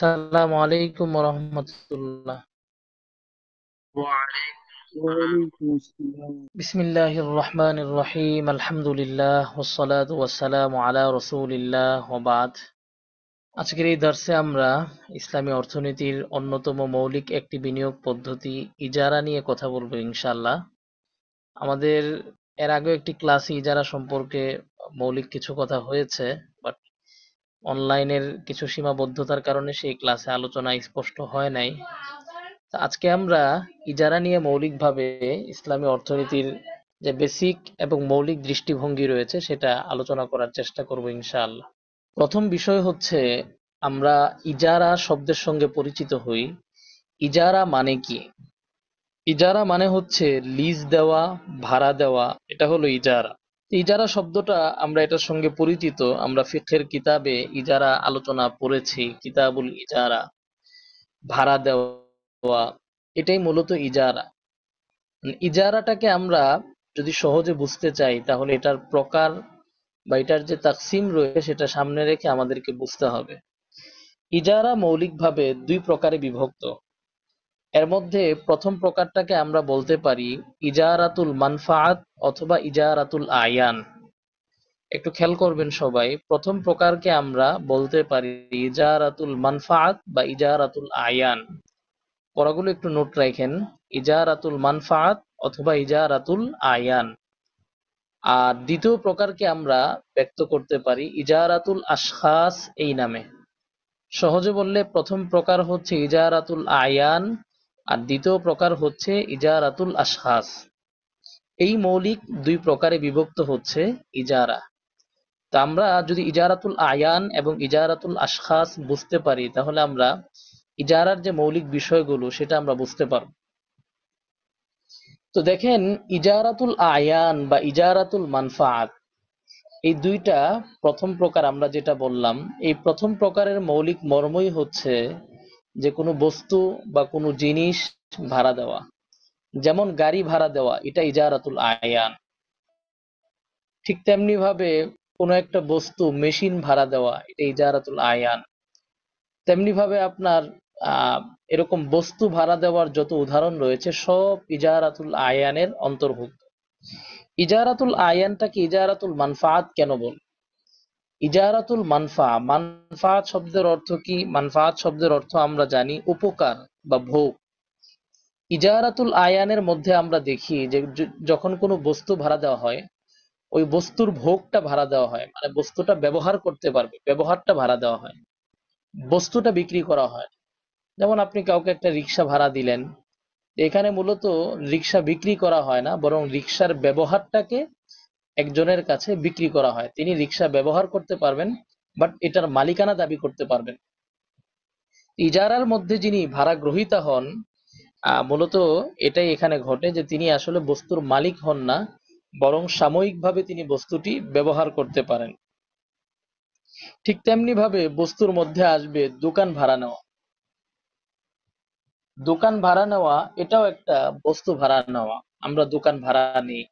আসসালামু আলাইকুম রহমতুল্লাহ। ওয়ালাইকুম আসসালাম। বিসমিল্লাহির রহমানির রহিম। আলহামদুলিল্লাহ ওয়াসসালাতু ওয়াসসালামু আলা রাসূলিল্লাহ ওয়া বাদ। আজকের এই দর্সে আমরা ইসলামী অর্থনীতির অন্যতম মৌলিক একটি বিনিয়োগ পদ্ধতি ইজারা নিয়ে কথা বলবো ইনশাআল্লাহ। আমাদের এর আগেও একটি ক্লাসে ইজারা সম্পর্কে মৌলিক কিছু কথা হয়েছে, বাট অনলাইনের কিছু সীমাবদ্ধতার কারণে সেই ক্লাসে আলোচনা স্পষ্ট হয় নাই। তা আজকে আমরা ইজারা নিয়ে মৌলিকভাবে ইসলামী অর্থনীতির যে বেসিক এবং মৌলিক দৃষ্টিভঙ্গি রয়েছে সেটা আলোচনা করার চেষ্টা করব ইনশাআল্লাহ। প্রথম বিষয় হচ্ছে, আমরা ইজারা শব্দের সঙ্গে পরিচিত হই। ইজারা মানে কি? ইজারা মানে হচ্ছে লিজ দেওয়া, ভাড়া দেওয়া, এটা হলো ইজারা। ইজারা শব্দটা আমরা এটার সঙ্গে পরিচিত, আমরা ফিকহের কিতাবে ইজারা আলোচনা পড়েছি, কিতাবুল ইজারা, ভাড়া দেওয়া, এটাই মূলত ইজারা। ইজারাটাকে আমরা যদি সহজে বুঝতে চাই তাহলে এটার প্রকার বা এটার যে তাকসিম রয়েছে সেটা সামনে রেখে আমাদেরকে বুঝতে হবে। ইজারা মৌলিকভাবে দুই প্রকারে বিভক্ত। এর মধ্যে প্রথম প্রকারটাকে আমরা বলতে পারি ইজারাতুল মানফাআত অথবা ইজারাতুল আয়ান। একটু খেয়াল করবেন সবাই, প্রথম প্রকারকে আমরা বলতে পারি ইজারাতুল মানফাআত বা ইজারাতুল আয়ান। পড়াগুলো একটু নোট রাখেন, ইজারাতুল মানফাআত অথবা ইজারাতুল আয়ান। আর দ্বিতীয় প্রকারকে আমরা ব্যক্ত করতে পারি ইজারাতুল আশখাস এই নামে। সহজে বললে প্রথম প্রকার হচ্ছে ইজারাতুল আয়ান, আর দ্বিতীয় প্রকার হচ্ছে ইজারাতুল আশখাস। এই মৌলিক দুই প্রকারে বিভক্ত হচ্ছে ইজারা। তা আমরা যদি ইজারাতুল আয়ান এবং ইজারাতুল আশখাস বুঝতে পারি তাহলে আমরা ইজারার যে মৌলিক বিষয়গুলো সেটা আমরা বুঝতে পারব। তো দেখেন, ইজারাতুল আয়ান বা ইজারাতুল মানফাআত এই দুইটা প্রথম প্রকার আমরা যেটা বললাম, এই প্রথম প্রকারের মৌলিক মর্মই হচ্ছে যে কোনো বস্তু বা কোনো জিনিস ভাড়া দেওয়া। যেমন গাড়ি ভাড়া দেওয়া, এটা ইজারাতুল আয়ান। ঠিক তেমনি ভাবে কোনো একটা বস্তু মেশিন ভাড়া দেওয়া, এটা ইজারাতুল আয়ান। তেমনি ভাবে আপনার আহ এরকম বস্তু ভাড়া দেওয়ার যত উদাহরণ রয়েছে সব ইজারাতুল আয়ানের অন্তর্ভুক্ত। ইজারাতুল আয়ানটাকে ইজারাতুল মানফাআত কেন বল? ইজারাতুল মানফাআত শব্দের অর্থ কি? মানফাআত শব্দের অর্থ আমরা জানি উপকার বা ভোগ। ইজারাতুল আয়ানের মধ্যে আমরা দেখি যে যখন কোনো বস্তু ভাড়া দেওয়া হয়, ওই বস্তুর ভোগটা ভাড়া দেওয়া হয়, মানে বস্তুটা ব্যবহার করতে পারবে, ব্যবহারটা ভাড়া দেওয়া হয়, বস্তুটা বিক্রি করা হয়। যেমন আপনি কাউকে একটা রিক্সা ভাড়া দিলেন, এখানে মূলত রিক্সা বিক্রি করা হয় না, বরং রিক্সার ব্যবহারটাকে একজনের কাছে বিক্রি করা হয়। তিনি রিক্সা ব্যবহার করতে পারবেন, বাট এটার মালিকানা দাবি করতে পারবেন। ইজারার মধ্যে যিনি ভাড়া গ্রহীতা হন, মূলত এটাই এখানে ঘটে যে তিনি আসলে বস্তুর মালিক হন না, বরং সাময়িকভাবে তিনি বস্তুটি ব্যবহার করতে পারেন। ঠিক তেমনি ভাবে বস্তুর মধ্যে আসবে দোকান ভাড়া নেওয়া। দোকান ভাড়া নেওয়া এটাও একটা বস্তু ভাড়া নেওয়া। আমরা দোকান ভাড়া নিই,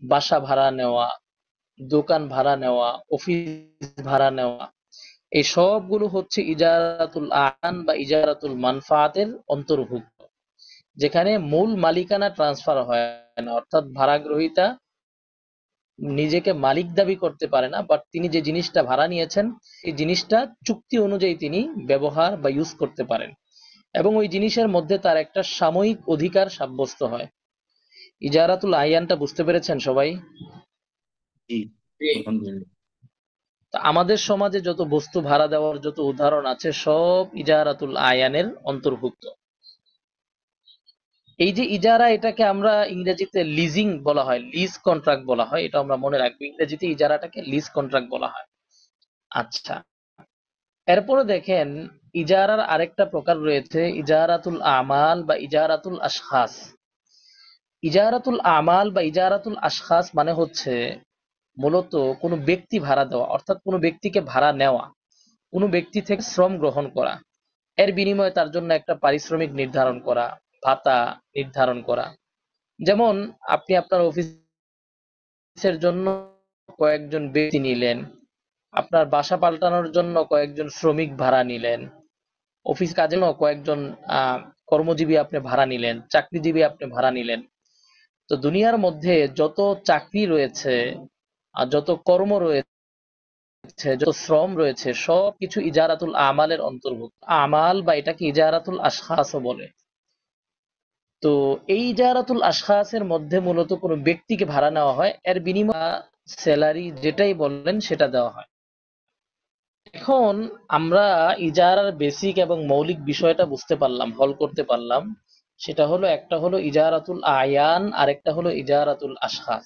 বাসা ভাড়া নেওয়া, দোকান ভাড়া নেওয়া, অফিস ভাড়া নেওয়া, এই সবগুলো হচ্ছে ইজারাতুল আন বা ইজারাতুল মানফাআতের অন্তর্ভুক্ত, যেখানে মূল মালিকানা ট্রান্সফার হয় না, অর্থাৎ ভাড়া গ্রহীতা নিজেকে মালিক দাবি করতে পারে না, বাট তিনি যে জিনিসটা ভাড়া নিয়েছেন এই জিনিসটা চুক্তি অনুযায়ী তিনি ব্যবহার বা ইউজ করতে পারেন, এবং ওই জিনিসের মধ্যে তার একটা সাময়িক অধিকার সাব্যস্ত হয়। ইজারাতুল আয়ানটা বুঝতে পেরেছেন সবাই? জি, আলহামদুলিল্লাহ। তা আমাদের সমাজে যত বস্তু ভাড়া দেওয়ার যত উদাহরণ আছে সব ইজারাতুল আয়ানের অন্তর্ভুক্ত। এই যে ইজারা, এটাকে আমরা ইংরেজিতে লিজিং বলা হয়, লিজ কন্ট্রাক্ট বলা হয়, এটা আমরা মনে রাখবো, ইংরেজিতে ইজারাটাকে লিজ কন্ট্রাক্ট বলা হয়। আচ্ছা, এরপরে দেখেন, ইজারার আরেকটা প্রকার রয়েছে ইজারাতুল আমাল বা ইজারাতুল আশখাস। ইজারাতুল আমাল বা ইজারাতুল আশখাস মানে হচ্ছে মূলত কোনো ব্যক্তি ভাড়া দেওয়া, অর্থাৎ কোনো ব্যক্তিকে ভাড়া নেওয়া, কোনো ব্যক্তি থেকে শ্রম গ্রহণ করা, এর বিনিময়ে তার জন্য একটা পারিশ্রমিক নির্ধারণ করা, ভাতা নির্ধারণ করা। যেমন আপনি আপনার অফিসের জন্য কয়েকজন ব্যক্তি নিলেন, আপনার বাসা পাল্টানোর জন্য কয়েকজন শ্রমিক ভাড়া নিলেন, অফিস কাজে কয়েকজন কর্মজীবী আপনি ভাড়া নিলেন, চাকরিজীবী আপনি ভাড়া নিলেন। তো দুনিয়ার মধ্যে যত চাকরি রয়েছে আর যত কর্ম রয়েছে, যত শ্রম রয়েছে, সবকিছু ইজারাতুল আমালের অন্তর্ভুক্ত। আমাল বা এটাকে ইজারাতুল আশখাসও বলে। তো এই ইজারাতুল আশখাসের মধ্যে মূলত কোনো ব্যক্তিকে ভাড়া নেওয়া হয়, এর বিনিময়ে স্যালারি যেটাই বললেন সেটা দেওয়া হয়। এখন আমরা ইজারার বেসিক এবং মৌলিক বিষয়টা বুঝতে পারলাম, হল করতে পারলাম। সেটা হলো, একটা হলো ইজারাতুল আয়ান, আর একটা হলো ইজারাতুল আশখাস।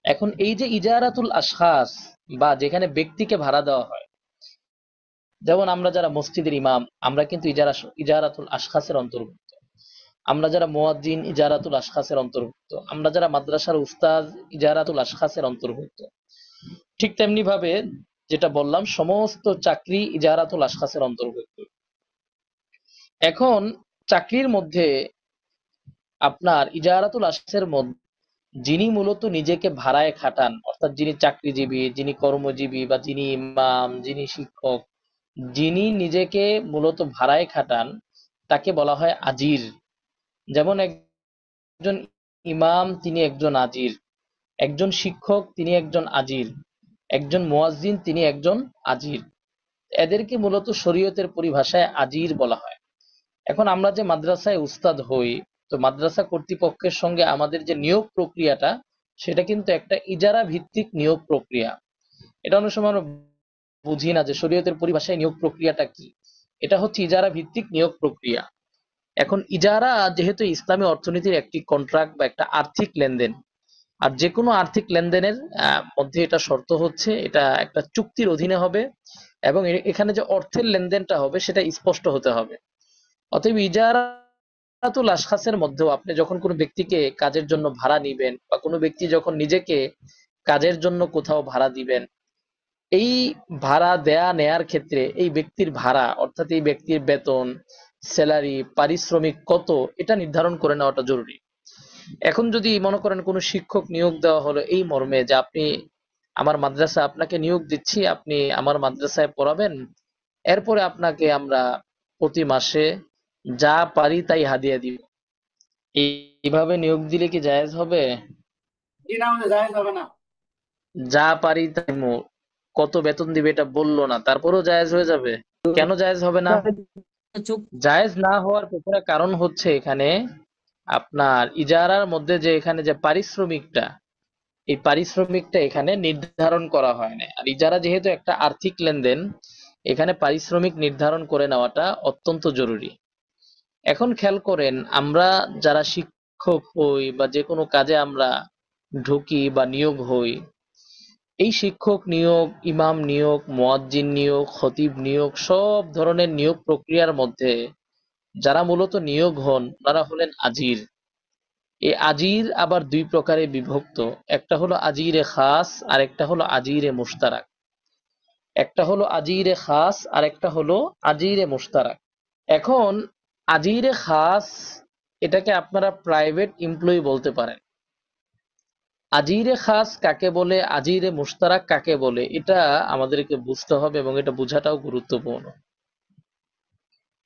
এখন এই যে ইজারাতুল আশখাস বা যেখানে ব্যক্তিকে ভাড়া দেওয়া হয়, যেমন আমরা যারা মসজিদের ইমাম, আমরা কিন্তু ইজারাতুল আশখাসের অন্তর্ভুক্ত। আমরা যারা মুয়াজ্জিন, ইজারাতুল আশখাসের অন্তর্ভুক্ত। আমরা যারা মাদ্রাসার উস্তাদ, ইজারাতুল আশখাসের অন্তর্ভুক্ত। ঠিক তেমনি ভাবে যেটা বললাম, সমস্ত চাকরি ইজারাতুল আশখাসের অন্তর্ভুক্ত। এখন চাকরির মধ্যে আপনার ইজারাতুল আশখাসের মধ্যে যিনি মূলত নিজেকে ভাড়ায় খাটান, অর্থাৎ যিনি চাকরিজীবী, যিনি কর্মজীবী, বা যিনি ইমাম, যিনি শিক্ষক, যিনি নিজেকে মূলত ভাড়ায় খাটান, তাকে বলা হয় আজির। যেমন একজন ইমাম, তিনি একজন আজির। একজন শিক্ষক, তিনি একজন আজির। একজন মুয়াজ্জিন, তিনি একজন আজির। এদেরকে মূলত শরীয়তের পরিভাষায় আজির বলা হয়। এখন আমরা যে মাদ্রাসায় উস্তাদ হই, তো মাদ্রাসা কর্তৃপক্ষের সঙ্গে আমাদের যে নিয়োগ প্রক্রিয়াটা, সেটা কিন্তু একটা ইজারা ভিত্তিক নিয়োগ প্রক্রিয়া। এটা অনেক সময় আমরা বুঝি না যে শরীয়তের পরিভাষায় নিয়োগ প্রক্রিয়াটা কি। এটা হচ্ছে ইজারা ভিত্তিক নিয়োগ প্রক্রিয়া। এখন ইজারা যেহেতু ইসলামী অর্থনীতির একটি কন্ট্রাক্ট বা একটা আর্থিক লেনদেন, আর যে কোনো আর্থিক লেনদেনের মধ্যে এটা শর্ত হচ্ছে এটা একটা চুক্তির অধীনে হবে, এবং এখানে যে অর্থের লেনদেনটা হবে সেটা স্পষ্ট হতে হবে। অতএব ইজারাতুল আশখাসের মধ্যেও আপনি যখন কোনো ব্যক্তিকে কাজের জন্য ভাড়া নিবেন, বা কোনো ব্যক্তি যখন নিজেকে কাজের জন্য কোথাও ভাড়া দিবেন, এই ভাড়া দেয়া নেয়ার ক্ষেত্রে এই ব্যক্তির ভাড়া, অর্থাৎ এই ব্যক্তির বেতন, স্যালারি, পারিশ্রমিক কত, এটা নির্ধারণ করে নেওয়াটা জরুরি। এখন যদি মনে করেন কোনো শিক্ষক নিয়োগ দেওয়া হলো এই মর্মে যে আপনি আমার মাদ্রাসা, আপনাকে নিয়োগ দিচ্ছি, আপনি আমার মাদ্রাসায় পড়াবেন, এরপরে আপনাকে আমরা প্রতি মাসে যা পারি তাই হাদিয়া দিব, এইভাবে নিয়োগ দিলে কি জায়েজ হবে? জি না, আমাদের জায়েজ হবে না। যা পারি তাই কত বেতন দিবে এটা বললো না, তারপরেও জায়েজ হয়ে যাবে? কেন জায়েজ হবে না? চুপ। জায়েজ না হওয়ার পেছনে কারণ হচ্ছে, এখানে আপনার ইজারার মধ্যে যে এখানে যে পারিশ্রমিকটা, এই পারিশ্রমিকটা এখানে নির্ধারণ করা হয় না। আর ইজারা যেহেতু একটা আর্থিক লেনদেন, এখানে পারিশ্রমিক নির্ধারণ করে নেওয়াটা অত্যন্ত জরুরি। এখন খেয়াল করেন, আমরা যারা শিক্ষক হই বা যে কোনো কাজে আমরা ঢুকি বা নিয়োগ হই, এই শিক্ষক নিয়োগ, ইমাম নিয়োগ, মুয়াজ্জিন নিয়োগ, খতিব নিয়োগ, সব ধরনের নিয়োগ প্রক্রিয়ার মধ্যে যারা মূলত নিয়োগ হন, তারা হলেন আজির। এই আজির আবার দুই প্রকারে বিভক্ত। একটা হলো আজিরে খাস, আর একটা হলো আজিরে মুশতারাক। একটা হলো আজিরে খাস, আর একটা হলো আজিরে মুশতারাক। এখন আজিরে খাস, এটাকে আপনারা প্রাইভেট এমপ্লয়ি বলতে পারেন। আজিরে খাস কাকে বলে, আজিরে মুশতারাক কাকে বলে, এটা আমাদেরকে বুঝতে হবে, এবং এটা বোঝাটাও গুরুত্বপূর্ণ।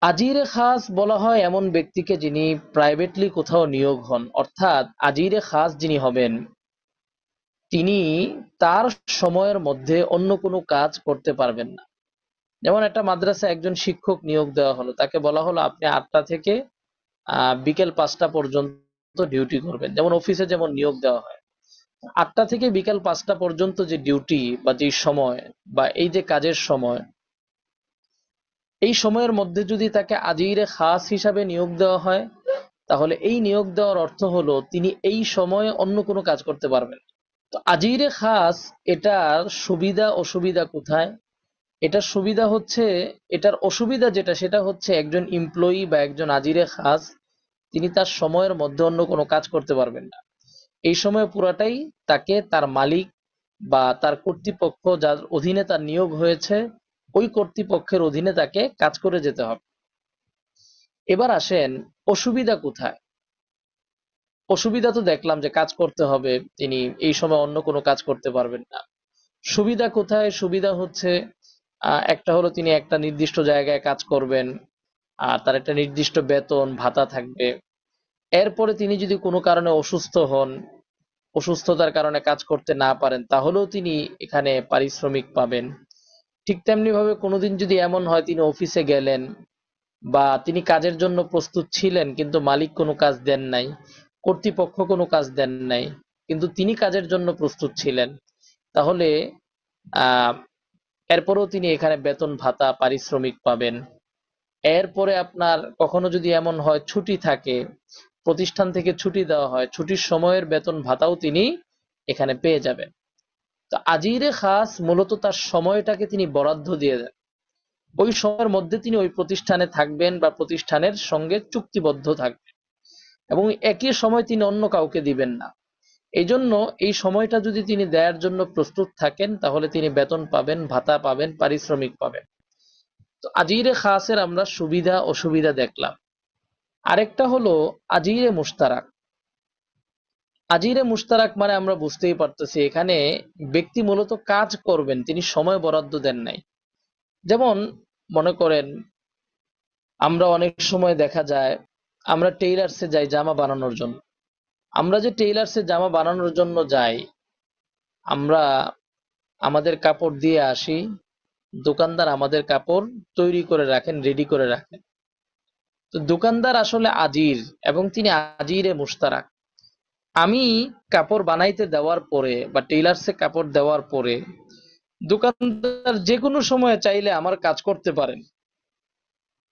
আজিরে খাস বলা হয় এমন ব্যক্তিকে যিনি প্রাইভেটলি কোথাও নিয়োগ হন, অর্থাৎ আজিরে খাস যিনি হবেন, তিনি তার সময়ের মধ্যে অন্য কোনো কাজ করতে পারবেন না। যেমন একটা মাদ্রাসায় একজন শিক্ষক নিয়োগ দেওয়া হলো, তাকে বলা হলো আপনি 8টা থেকে বিকেল 5টা পর্যন্ত ডিউটি করবেন। যেমন অফিসে যেমন নিয়োগ দেওয়া হয়, 8টা থেকে বিকেল 5টা পর্যন্ত যে ডিউটি বা যে সময় বা এই যে কাজের সময়, এই সময়ের মধ্যে যদি তাকে আজিরে খাস হিসাবে নিয়োগ দেওয়া হয়, তাহলে এই নিয়োগ দেওয়ার অর্থ হলো তিনি এই সময়ে অন্য কোনো কাজ করতে পারবেন না। তো আজিরে খাস, এটার সুবিধা অসুবিধা কোথায়? এটার সুবিধা হচ্ছে, এটার অসুবিধা যেটা সেটা হচ্ছে, একজন এমপ্লয়ি বা একজন আজিরে খাস তিনি তার সময়ের মধ্যে অন্য কোনো কাজ করতে পারবেন না। এই সময় পুরাটাই তাকে তার মালিক বা তার কর্তৃপক্ষ, যার অধীনে তার নিয়োগ হয়েছে, ওই কর্তৃপক্ষের অধীনে তাকে কাজ করে যেতে হবে। এবার আসেন অসুবিধা কোথায়। অসুবিধা তো দেখলাম যে কাজ করতে হবে, তিনি এই সময় অন্য কোনো কাজ করতে পারবেন না। সুবিধা কোথায়? সুবিধা হচ্ছে, একটা হলো তিনি একটা নির্দিষ্ট জায়গায় কাজ করবেন, আর তার একটা নির্দিষ্ট বেতন ভাতা থাকবে। এরপরে তিনি যদি কোনো কারণে অসুস্থ হন, অসুস্থতার কারণে কাজ করতে না পারেন, তাহলেও তিনি এখানে পারিশ্রমিক পাবেন। ঠিক তেমনি ভাবে কোনোদিন যদি এমন হয় তিনি অফিসে গেলেন বা তিনি কাজের জন্য প্রস্তুত ছিলেন কিন্তু মালিক কোনো কাজ দেন নাই, কর্তৃপক্ষ কোনো কাজ দেন নাই, কিন্তু তিনি কাজের জন্য প্রস্তুত ছিলেন, তাহলে আহ এরপরেও তিনি এখানে বেতন ভাতা পারিশ্রমিক পাবেন। এরপরে আপনার কখনো যদি এমন হয় ছুটি থাকে, প্রতিষ্ঠান থেকে ছুটি দেওয়া হয়, ছুটির সময়ের বেতন ভাতাও তিনি এখানে পেয়ে যাবেন। তো আজিরে খাস মূলত তার সময়টাকে তিনি বরাদ্দ দিয়ে দেন, ওই সময়ের মধ্যে তিনি ওই প্রতিষ্ঠানে থাকবেন বা প্রতিষ্ঠানের সঙ্গে চুক্তিবদ্ধ থাকবেন, এবং একই সময় তিনি অন্য কাউকে দিবেন না। এই জন্য এই সময়টা যদি তিনি দেওয়ার জন্য প্রস্তুত থাকেন, তাহলে তিনি বেতন পাবেন, ভাতা পাবেন, পারিশ্রমিক পাবেন। তো আজিরে খাসের আমরা সুবিধা অসুবিধা দেখলাম। আরেকটা হলো আজিরে মুশতারাক। আজিরে মুশতারাক মানে আমরা বুঝতেই পারতেছি এখানে ব্যক্তি মূলত কাজ করবেন, তিনি সময় বরাদ্দ দেন নাই। যেমন মনে করেন আমরা অনেক সময় দেখা যায় আমরা টেইলার্সে যাই জামা বানানোর জন্য। আমরা যে টেইলার্সে জামা বানানোর জন্য যাই, আমরা আমাদের কাপড় দিয়ে আসি, দোকানদার আমাদের কাপড় তৈরি করে রাখেন, রেডি করে রাখেন। তো দোকানদার আসলে আজির, এবং তিনি আজিরে মুশতারাক। আমি কাপড় বানাইতে দেওয়ার পরে বা টেইলার্সে কাপড় দেওয়ার পরে দোকানদার যে কোনো সময় চাইলে আমার কাজ করতে পারেন,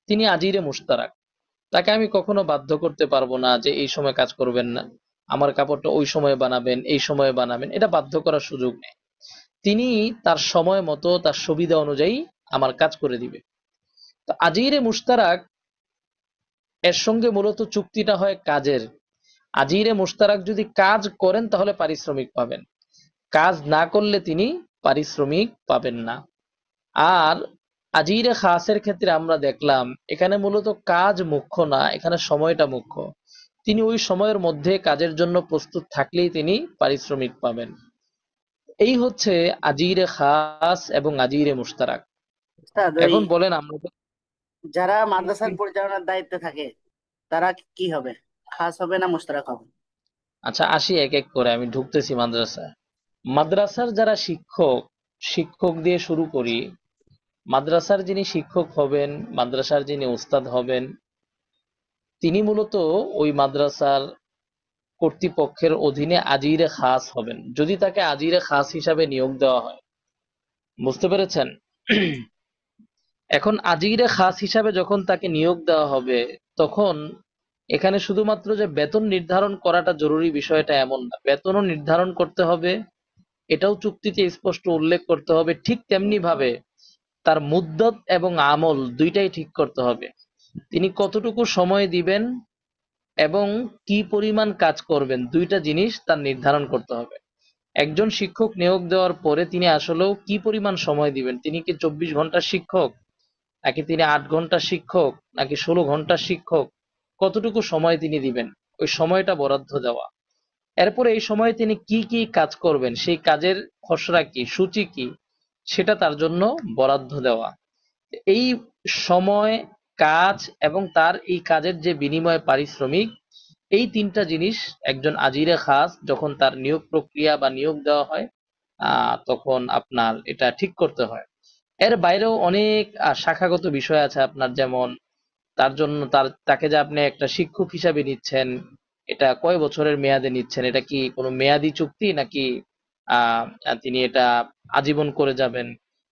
তিনি আজিরে মুশতারাক। তাকে আমি কখনো বাধ্য করতে পারবো না যে এই সময় কাজ করবেন না, আমার কাপড়টা ওই সময় বানাবেন, এই সময়ে বানাবেন, এটা বাধ্য করার সুযোগ নেই। তিনি তার সময় মতো তার সুবিধা অনুযায়ী আমার কাজ করে দিবে। তো আজিরে মুশতারাক এর সঙ্গে মূলত চুক্তিটা হয় কাজের। আজিরে মুশতারাক যদি কাজ করেন তাহলে পারিশ্রমিক পাবেন, কাজ না করলে তিনি পারিশ্রমিক পাবেন না। আর আজিরে খাসের ক্ষেত্রে আমরা দেখলাম এখানে মূলত কাজ মুখ্য না, এখানে সময়টা মুখ্য। তিনি ওই সময়ের মধ্যে কাজের জন্য প্রস্তুত থাকলেই তিনি পারিশ্রমিক পাবেন। এই হচ্ছে আজিরে খাস এবং আজিরে মুশতারাক। উস্তাদ, ওই এখন বলেন আমরা যারা মাদ্রাসার পরিচালনার দায়িত্বে থাকে তারা কি হবে? খাস হবে না মুশতারাক হবে? আচ্ছা আসি এক এক করে, আমি ঢুকতেছি মাদ্রাসায়। মাদ্রাসার যারা শিক্ষক, শিক্ষক দিয়ে শুরু করি। মাদ্রাসার যিনি শিক্ষক হবেন, মাদ্রাসার যিনি উস্তাদ হবেন, তিনি মূলত ওই মাদ্রাসার কর্তৃপক্ষের অধীনে আজিরে খাস হবেন, যদি তাকে আজিরে খাস হিসাবে নিয়োগ দেওয়া হয়। বুঝতে পেরেছেন? এখন আজিরে খাস হিসাবে যখন তাকে নিয়োগ দেওয়া হবে, তখন এখানে শুধুমাত্র যে বেতন নির্ধারণ করাটা জরুরি বিষয়টা এমন না, বেতনও নির্ধারণ করতে হবে, এটাও চুক্তিতে স্পষ্ট উল্লেখ করতে হবে। ঠিক তেমনি ভাবে তার মুদ্দত এবং আমল দুইটাই ঠিক করতে হবে। তিনি কতটুকু সময় দিবেন এবং কি পরিমাণ কাজ করবেন, দুইটা জিনিস তার নির্ধারণ করতে হবে। একজন শিক্ষক নিয়োগ দেওয়ার পরে তিনি আসলেও কি পরিমাণ সময় দিবেন, তিনি কি 24 ঘন্টার শিক্ষক, নাকি তিনি 8 ঘন্টার শিক্ষক, নাকি 16 ঘন্টার শিক্ষক, কতটুকু সময় তিনি দিবেন, ওই সময়টা বরাদ্দ দেওয়া। এরপরে এই সময়ে তিনি কি কি কাজ করবেন, সেই কাজের খসড়া কি, সূচি কি, সেটা তার জন্য বরাদ্দ দেওয়া। এই সময়, কাজ এবং তার এই কাজের যে বিনিময় পারিশ্রমিক, এই তিনটা জিনিস একজন আজিরে খাস যখন তার নিয়োগ প্রক্রিয়া বা নিয়োগ দেওয়া হয়, তখন আপনার এটা ঠিক করতে হয়। এর বাইরেও অনেক শাখাগত বিষয় আছে আপনার, যেমন তার জন্য তাকে যে আপনি একটা শিক্ষক হিসাবে নিচ্ছেন, এটা কয় বছরের মেয়াদে নিচ্ছেন, এটা কি কোনো মেয়াদি চুক্তি, নাকি আহ তিনি এটা আজীবন করে যাবেন,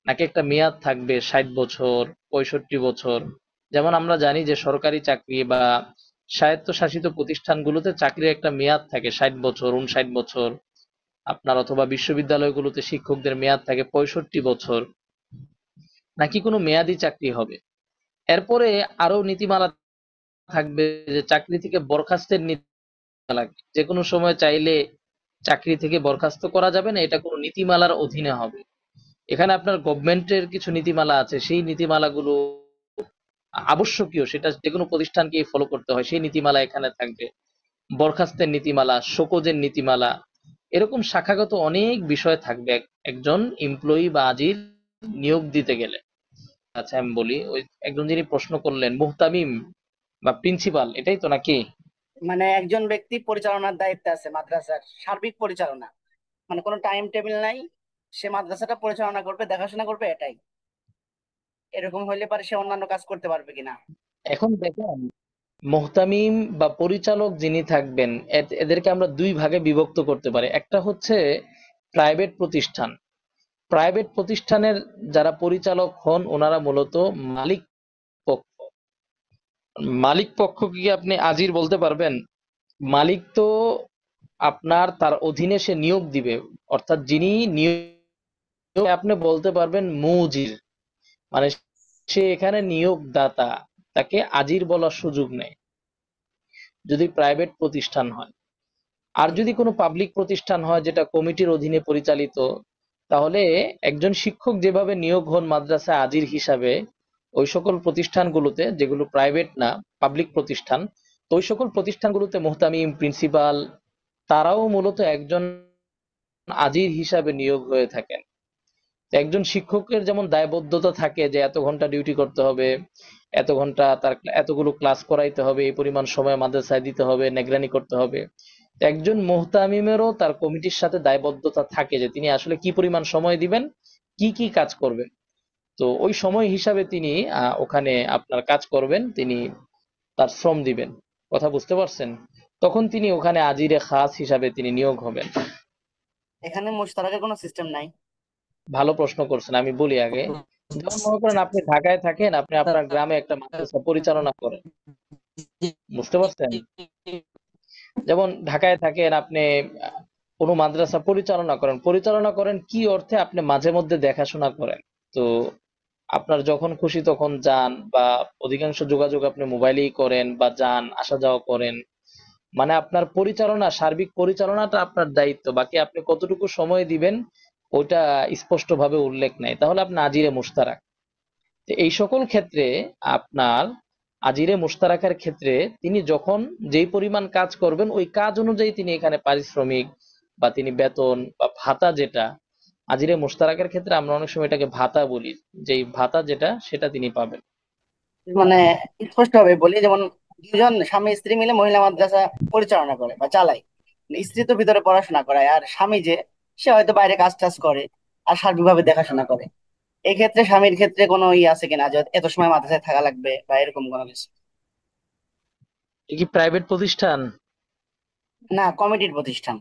নাকি একটা মেয়াদ থাকবে 60 বছর, 65 বছর। যেমন আমরা জানি যে সরকারি চাকরি বা স্বায়ত্তশাসিত প্রতিষ্ঠানগুলোতে চাকরির একটা মেয়াদ থাকে 60 বছর, 59 বছর। আপনার অথবা বিশ্ববিদ্যালয়গুলোতে শিক্ষকদের মেয়াদ থাকে 65 বছর। নাকি কোনো মেয়াদি চাকরি হবে। এরপরে আরো নীতিমালা থাকবে যে চাকরি থেকে বরখাস্তের নীতিমালা লাগবে। যে কোনো সময় চাইলে চাকরি থেকে বরখাস্ত করা যাবে না, এটা কোনো নীতিমালার অধীনে হবে। এখানে আপনার গভর্নমেন্টের কিছু নীতিমালা আছে, সেই নীতিমালাগুলো আবশ্যকীয়, সেটা যে কোনো প্রতিষ্ঠানকে ফলো করতে হয়, সেই নীতিমালা এখানে থাকবে। বরখাস্তের নীতিমালা, শোকজের নীতিমালা, এরকম শাখাগত অনেক বিষয় থাকবে একজন এমপ্লয়ি বা আজির নিয়োগ দিতে গেলে। আচ্ছা আমি বলি, ওই একজন যিনি প্রশ্ন করলেন মুহতামিম বা প্রিন্সিপাল, এটাই তো নাকি? মানে একজন ব্যক্তি পরিচালনার দায়িত্বে আছে মাদ্রাসার সার্বিক পরিচালনা, মানে কোনো টাইম টেবিল নাই, সে মাদ্রাসাটা পরিচালনা করবে, দেখাশোনা করবে, এটাই। এরকম হইলে পারে সে অন্যান্য কাজ করতে পারবে কিনা। এখন দেখেন, মুহতামিম বা পরিচালক যিনি থাকবেন, এদেরকে আমরা দুই ভাগে বিভক্ত করতে পারি। একটা হচ্ছে প্রাইভেট প্রতিষ্ঠান। প্রাইভেট প্রতিষ্ঠানের যারা পরিচালক হন ওনারা মূলত মালিক পক্ষ। মালিক পক্ষ কি আপনি আজির বলতে পারবেন? মালিক তো আপনার তার অধীনে সে নিয়োগ দিবে, অর্থাৎ যিনি নিয়োগ, আপনি বলতে পারবেন মুজির, মানে সে এখানে নিয়োগদাতা, তাকে আজির বলার সুযোগ নেই যদি প্রাইভেট প্রতিষ্ঠান হয়। আর যদি কোনো পাবলিক প্রতিষ্ঠান হয় যেটা কমিটির অধীনে পরিচালিত, তাহলে একজন শিক্ষক যেভাবে নিয়োগ হন মাদ্রাসায় আজির হিসাবে, ওই সকল প্রতিষ্ঠানগুলোতে যেগুলো প্রাইভেট না, পাবলিক প্রতিষ্ঠান, তো ওই সকল প্রতিষ্ঠানগুলোতে মুহতামিম, প্রিন্সিপাল, তারাও মূলত একজন আজির হিসাবে নিয়োগ হয়ে থাকেন। তো একজন শিক্ষকের যেমন দায়বদ্ধতা থাকে যে এত ঘন্টা ডিউটি করতে হবে, এত ঘন্টা তার এতগুলো ক্লাস করাইতে হবে, এই পরিমাণ সময় মাদ্রাসায় দিতে হবে, নিগরানি করতে হবে। তো একজন মুহতামিমেরও তার কমিটির সাথে দায়বদ্ধতা থাকে যে তিনি আসলে কি পরিমাণ সময় দিবেন, কি কি কাজ করবেন। তো ওই সময় হিসাবে তিনি ওখানে আপনার কাজ করবেন, তিনি তার শ্রম দিবেন। কথা বুঝতে পারছেন? তখন তিনি ওখানে আজিরে খাস হিসাবে তিনি নিয়োগ হবেন। এখানে মুশতারাকের কোনো সিস্টেম নাই। ভালো প্রশ্ন করছেন, আমি বলি আগে। যেমন মনে করেন আপনি ঢাকায় থাকেন, আপনি আপনার গ্রামে একটা মাদ্রাসা পরিচালনা করেন। বুঝতে পারছেন? যেমন ঢাকায় থাকেন আপনি, কোনো মাদ্রাসা পরিচালনা করেন। পরিচালনা করেন কি অর্থে? আপনি মাঝে মধ্যে দেখাশোনা করেন। তো আপনার যখন খুশি তখন যান, বা অধিকাংশ যোগাযোগ আপনি মোবাইলেই করেন, বা যান আসা যাওয়া করেন। মানে আপনার পরিচালনা, সার্বিক পরিচালনাটা আপনার দায়িত্ব। বাকি আপনি কতটুকু সময় দিবেন ওটা স্পষ্টভাবে উল্লেখ নাই, তাহলে আপনি আজিরে মুশতারাক। তো এই সকল ক্ষেত্রে আপনার আজিরে মুশতারাকের ক্ষেত্রে তিনি যখন যেই পরিমাণ কাজ করবেন ওই কাজ অনুযায়ী তিনি এখানে পারিশ্রমিক বা তিনি বেতন বা ভাতা, যেটা আজিরে মুশতারাকের ক্ষেত্রে আমরা অনেক সময় এটাকে ভাতা বলি, যেই ভাতা যেটা সেটা তিনি পাবেন। মানে স্পষ্ট ভাবে বলি, যেমন দুজন স্বামী স্ত্রী মিলে মহিলা মাদ্রাসা পরিচালনা করে বা চালায়। মানে স্ত্রী তো ভিতরে পড়াশোনা করায়, আর স্বামী যে, সে হয়তো বাইরে কাজ টাজ করে আর সার্বিকভাবে দেখাশোনা করে। এই ক্ষেত্রে স্বামীর ক্ষেত্রে কোনো আছে কিনা যে এত সময় মাদ্রাসায় থাকা লাগবে বা এরকম কোনো কিছু? এ কি প্রাইভেট প্রতিষ্ঠান? না, কমিটির প্রতিষ্ঠান।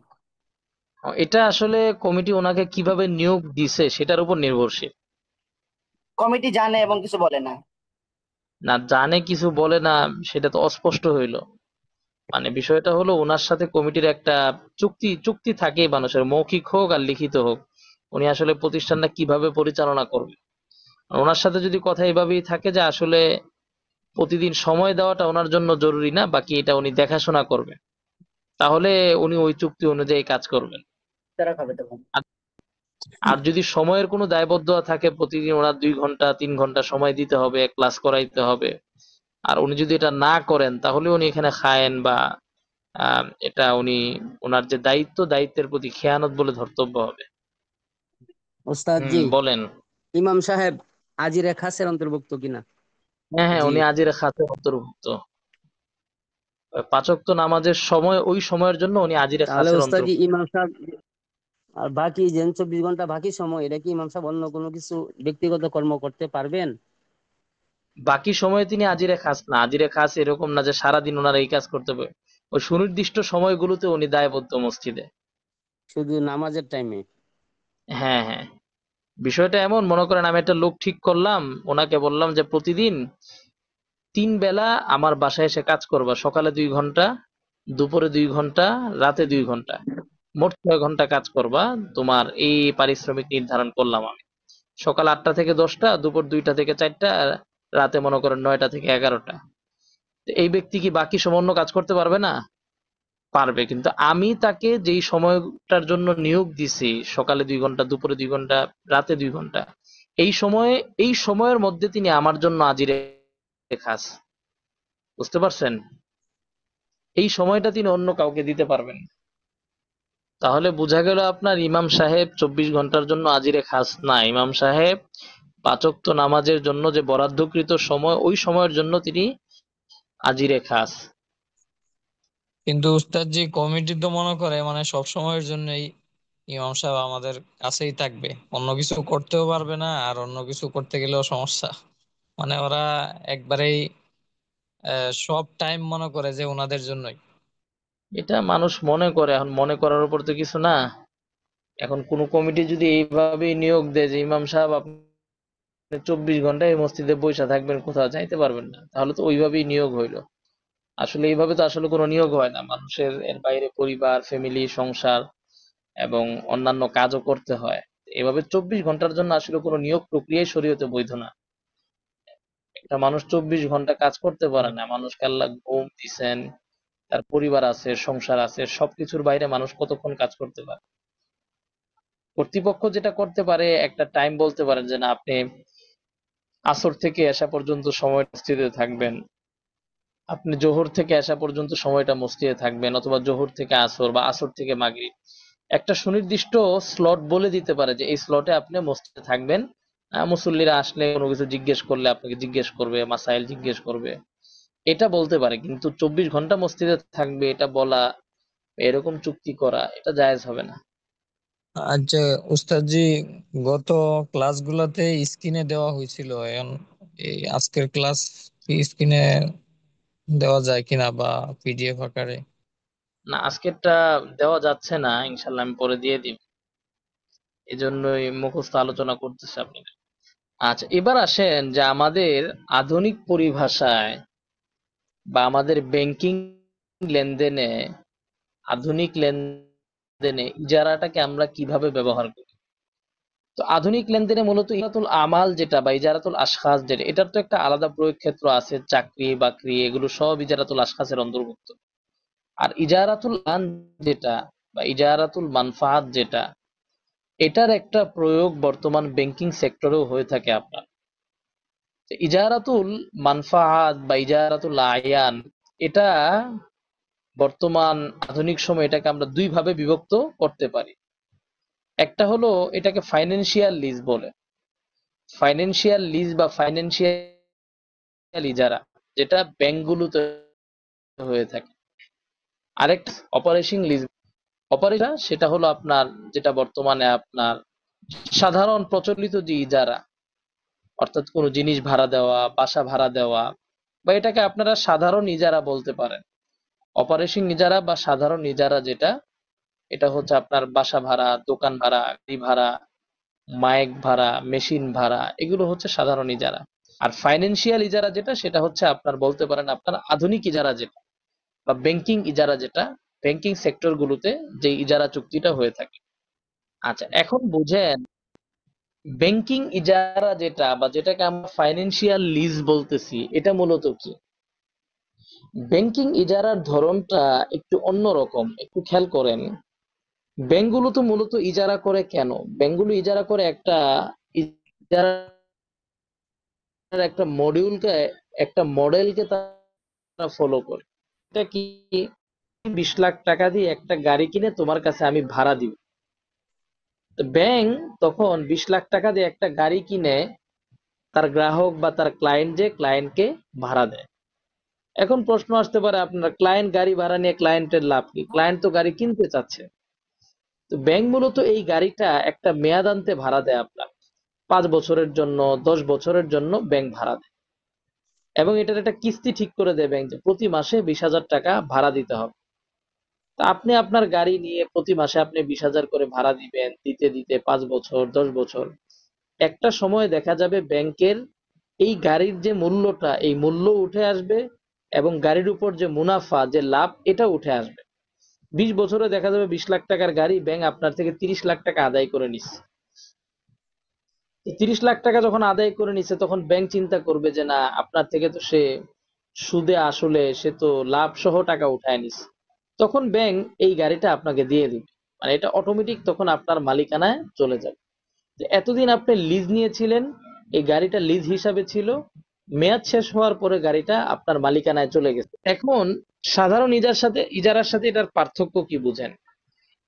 এটা আসলে কমিটি ওনাকে কিভাবে নিয়োগ দিছে সেটার উপর নির্ভরশীল। কমিটি জানে এবং কিছু বলে না। না জানে কিছু বলে না, সেটা তো অস্পষ্ট হইলো। মানে বিষয়টা হলো ওনার সাথে কমিটির একটা চুক্তি চুক্তি থাকেই, মানুষের মৌখিক হোক আর লিখিত হোক, উনি আসলে প্রতিষ্ঠানটা কিভাবে পরিচালনা করবে। ওনার সাথে যদি কথা এভাবেই থাকে যে আসলে প্রতিদিন সময় দেওয়াটা ওনার জন্য জরুরি না, বাকি এটা উনি দেখাশোনা করবে, তাহলে উনি ওই চুক্তি অনুযায়ী কাজ করবেন। তারা খাবে তখন। আর আর যদি সময়ের কোনো দায়বদ্ধতা থাকে, প্রতিদিন ওনার 2 ঘন্টা 3 ঘন্টা সময় দিতে হবে, ক্লাস করাইতে হবে, আর উনি যদি এটা না করেন তাহলে উনি এখানে খায়েন, বা এটা উনি ওনার যে দায়িত্ব, দায়িত্বের প্রতি খেয়ানত বলে ধর্তব্য হবে। ওস্তাদ হুম, জি, বলেন। ইমাম সাহেব আজিরে খাসের অন্তর্ভুক্ত কিনা? হ্যাঁ হ্যাঁ, জি। উনি আজিরে খাতে অন্তর্ভুক্ত। ওই 5 ওয়াক্ত নামাজের সময়, ওই সময়ের জন্য উনি আজিরে তাহলে খাসের ওস্তাদ জি, অন্তর্ভুক্ত। ইমাম সাহেব আর বাকি যে 24 ঘন্টা বাকি সময়, এটা কি ইমাম সাহেব অন্য কোনো কিছু ব্যক্তিগত কর্ম করতে পারবেন? বাকি সময়ে তিনি আজিরে খাস না। আজিরে খাস এরকম না যে সারাদিন ওনারা এই কাজ করতে হবে। ওই সুনির্দিষ্ট সময়গুলোতে উনি দায়বদ্ধ মসজিদে। শুধু নামাজের টাইমে? হ্যাঁ হ্যাঁ, বিষয়টা এমন, মনে করেন আমি একটা লোক ঠিক করলাম, ওনাকে বললাম যে প্রতিদিন 3 বেলা আমার বাসায় এসে কাজ করবা, সকালে 2 ঘন্টা, দুপুরে 2 ঘন্টা, রাতে 2 ঘন্টা, মোট 6 ঘন্টা কাজ করবা। তোমার এই পারিশ্রমিক নির্ধারণ করলাম আমি। সকাল 8টা থেকে 10টা, দুপুর 2টা থেকে 4টা, আর রাতে মনে করেন 9টা থেকে 11টা। তো এই ব্যক্তি কি বাকি সময় অন্য কাজ করতে পারবে না? পারবে, কিন্তু আমি তাকে যেই সময়টার জন্য নিয়োগ দিছি, সকালে 2 ঘন্টা, দুপুরে 2 ঘন্টা, রাতে 2 ঘন্টা, এই সময়ে, এই সময়ের মধ্যে তিনি আমার জন্য আজিরে খাস। বুঝতে পারছেন? এই সময়টা তিনি অন্য কাউকে দিতে পারবেন না। তাহলে বোঝা গেল আপনার ইমাম সাহেব 24 ঘন্টার জন্য আজিরে খাস না। ইমাম সাহেব ৫ ওয়াক্ত নামাজের জন্য যে বরাদ্দকৃত সময়, ওই সময়ের জন্য তিনি আজিরে খাস। কিন্তু উস্তাদ জি, কমিটি তো মনে করে মানে সব সময়ের জন্যই ইমাম সাহেব আমাদের কাছেই থাকবে, অন্য কিছু করতেও পারবে না, আর অন্য কিছু করতে গেলেও সমস্যা। মানে ওরা একবারেই সব টাইম মনে করে যে ওনাদের জন্যই। এটা মানুষ মনে করে, এখন মনে করার উপর তো কিছু না। এখন কোন কমিটি যদি এইভাবেই নিয়োগ দেয় যে ইমাম সাহেব আপনি ২৪ ঘন্টা এই মসজিদে বইসা থাকবেন, কোথাও যাইতে পারবেন না, তাহলে তো ওইভাবেই নিয়োগ হইলো। আসলে এইভাবে তো আসলে কোনো নিয়োগ হয় না। মানুষের এর বাইরে পরিবার, ফ্যামিলি, সংসার এবং অন্যান্য কাজও করতে হয়। এভাবে ২৪ ঘন্টার জন্য আসলে কোনো নিয়োগ প্রক্রিয়াই শরীয়তে বৈধ না। একটা মানুষ ২৪ ঘন্টা কাজ করতে পারে না। মানুষকে আল্লাহ ঘুম দিছেন, তার পরিবার আছে, সংসার আছে, সবকিছুর বাইরে মানুষ কতক্ষণ কাজ করতে পারে? কর্তৃপক্ষ যেটা করতে পারে, একটা টাইম বলতে পারেন যে না, আপনি আসর থেকে এশা পর্যন্ত সময় মসজিদে থাকবেন, আপনি জোহর থেকে এশা পর্যন্ত সময়টা মসজিদে থাকবেন, অথবা জোহর থেকে আসর বা আসর থেকে মাগরিব। একটা সুনির্দিষ্ট স্লট বলে দিতে পারে যে এই স্লটে আপনি মসজিদে থাকবেন। মুসল্লিরা আসলে কোনো কিছু জিজ্ঞেস করলে আপনাকে জিজ্ঞেস করবে, মাসাইল জিজ্ঞেস করবে, এটা বলতে পারে। কিন্তু ২৪ ঘন্টা মসজিদে থাকবে এটা বলা, এরকম চুক্তি করা, এটা জায়েজ হবে না। আচ্ছা উস্তাদ জি, গত ক্লাসগুলোতে স্ক্রিনে দেওয়া হয়েছিল, এখন এই আজকের ক্লাস কি স্ক্রিনে দেওয়া যায় কিনা বা পিডিএফ আকারে? না, আজকেরটা দেওয়া যাচ্ছে না, ইনশাল্লাহ আমি পরে দিয়ে দিব। এজন্যই মুখস্থ আলোচনা করতেছে আপনি। আচ্ছা, এবার আসেন যে আমাদের আধুনিক পরিভাষায় বা আমাদের ব্যাংকিং লেনদেনে, আধুনিক লেনদেনে ইজারাটাকে আমরা কিভাবে ব্যবহার করি। তো আধুনিক লেনদেনে মূলত ইজারাতুল আমাল যেটা বা ইজারাতুল আশখাস যেটা, এটার তো একটা আলাদা প্রয়োগ ক্ষেত্র আছে। চাকরি বাকরি এগুলো সব ইজারাতুল আশখাসের অন্তর্ভুক্ত। আর ইজারাতুল মান যেটা বা ইজারাতুল মানফাআত যেটা, এটার একটা প্রয়োগ বর্তমান ব্যাংকিং সেক্টরেও হয়ে থাকে আপনার। তো ইজারাতুল মানফাআত বা ইজারাতুল আয়ান, এটা বর্তমান আধুনিক সময়ে এটাকে আমরা দুই ভাবে বিভক্ত করতে পারি। একটা হলো এটাকে ফাইন্যান্সিয়াল লিজ বলে। ফাইন্যান্সিয়াল লিজ বা ফাইন্যান্সিয়াল ইজারা, যেটা ব্যাংকগুলোতে হয়ে থাকে। আরেকটা অপারেশন লিজ। অপারেশন সেটা হলো আপনার, যেটা বর্তমানে আপনার সাধারণ প্রচলিত যে ইজারা, অর্থাৎ কোনো জিনিস ভাড়া দেওয়া, বাসা ভাড়া দেওয়া, বা এটাকে আপনারা সাধারণ ইজারা বলতে পারেন। অপারেশন ইজারা বা সাধারণ ইজারা যেটা, এটা হচ্ছে আপনার বাসা ভাড়া, দোকান ভাড়া, গাড়ি ভাড়া, মাইক ভাড়া, মেশিন ভাড়া, এগুলো হচ্ছে সাধারণ ইজারা। আর ফাইন্যান্সিয়াল ইজারা যেটা, সেটা হচ্ছে আপনার বলতে পারেন আপনার আধুনিক ইজারা যেটা, বা ব্যাংকিং ইজারা যেটা, ব্যাংকিং সেক্টর গুলোতে যে ইজারা চুক্তিটা হয়ে থাকে। আচ্ছা, এখন বুঝেন ব্যাংকিং ইজারা যেটা বা যেটাকে আমরা ফাইন্যান্সিয়াল লিজ বলতেছি, এটা মূলত কি। ব্যাংকিং ইজারার ধরনটা একটু অন্যরকম, একটু খেয়াল করেন। ব্যাংকগুলো তো মূলত ইজারা করে কেন? ব্যাংকগুলো ইজারা করে একটা ইজারার একটা মডিউলকে, একটা মডেলকে তারা ফলো করে। এটা কি, ২০ লাখ টাকা দিয়ে একটা গাড়ি কিনে তোমার কাছে আমি ভাড়া দিব। তো ব্যাংক তখন ২০ লাখ টাকা দিয়ে একটা গাড়ি কিনে তার গ্রাহক বা তার ক্লায়েন্ট, যে ক্লায়েন্টকে ভাড়া দেয়। এখন প্রশ্ন আসতে পারে আপনার, ক্লায়েন্ট গাড়ি ভাড়া নিয়ে ক্লায়েন্টের লাভ কি? ক্লায়েন্ট তো গাড়ি কিনতে চাচ্ছে। তো ব্যাংক মূলত এই গাড়িটা একটা মেয়াদান্তে ভাড়া দেয় আপনার। ৫ বছরের জন্য, ১০ বছরের জন্য ব্যাংক ভাড়া দেয়। এবং এটার একটা কিস্তি ঠিক করে দেয় ব্যাংক, যে প্রতি মাসে ২০,০০০ টাকা ভাড়া দিতে হবে। তা আপনি আপনার গাড়ি নিয়ে প্রতি মাসে আপনি ২০,০০০ করে ভাড়া দিবেন, দিতে দিতে ৫ বছর, ১০ বছর, একটা সময় দেখা যাবে ব্যাংকের এই গাড়ির যে মূল্যটা, এই মূল্য উঠে আসবে, এবং গাড়ির উপর যে মুনাফা, যে লাভ, এটা উঠে আসবে। ২০ বছরে দেখা যাবে ২০ লাখ টাকার গাড়ি ব্যাংক আপনার থেকে ৩০ লাখ টাকা আদায় করে নিচ্ছে। ৩০ লাখ টাকা যখন আদায় করে নিচ্ছে, তখন ব্যাংক চিন্তা করবে যে না, আপনার থেকে তো সে সুদে আসলে সে তো লাভ সহ টাকা উঠায় নিচ্ছে। তখন ব্যাংক এই গাড়িটা আপনাকে দিয়ে দিবে। মানে এটা অটোমেটিক তখন আপনার মালিকানায় চলে যাবে। যে এতদিন আপনি লিজ নিয়েছিলেন, এই গাড়িটা লিজ হিসাবে ছিল, মেয়াদ শেষ হওয়ার পরে গাড়িটা আপনার মালিকানায় চলে গেছে। এখন সাধারণ ইজারার সাথে এটার পার্থক্য কি বুঝেন?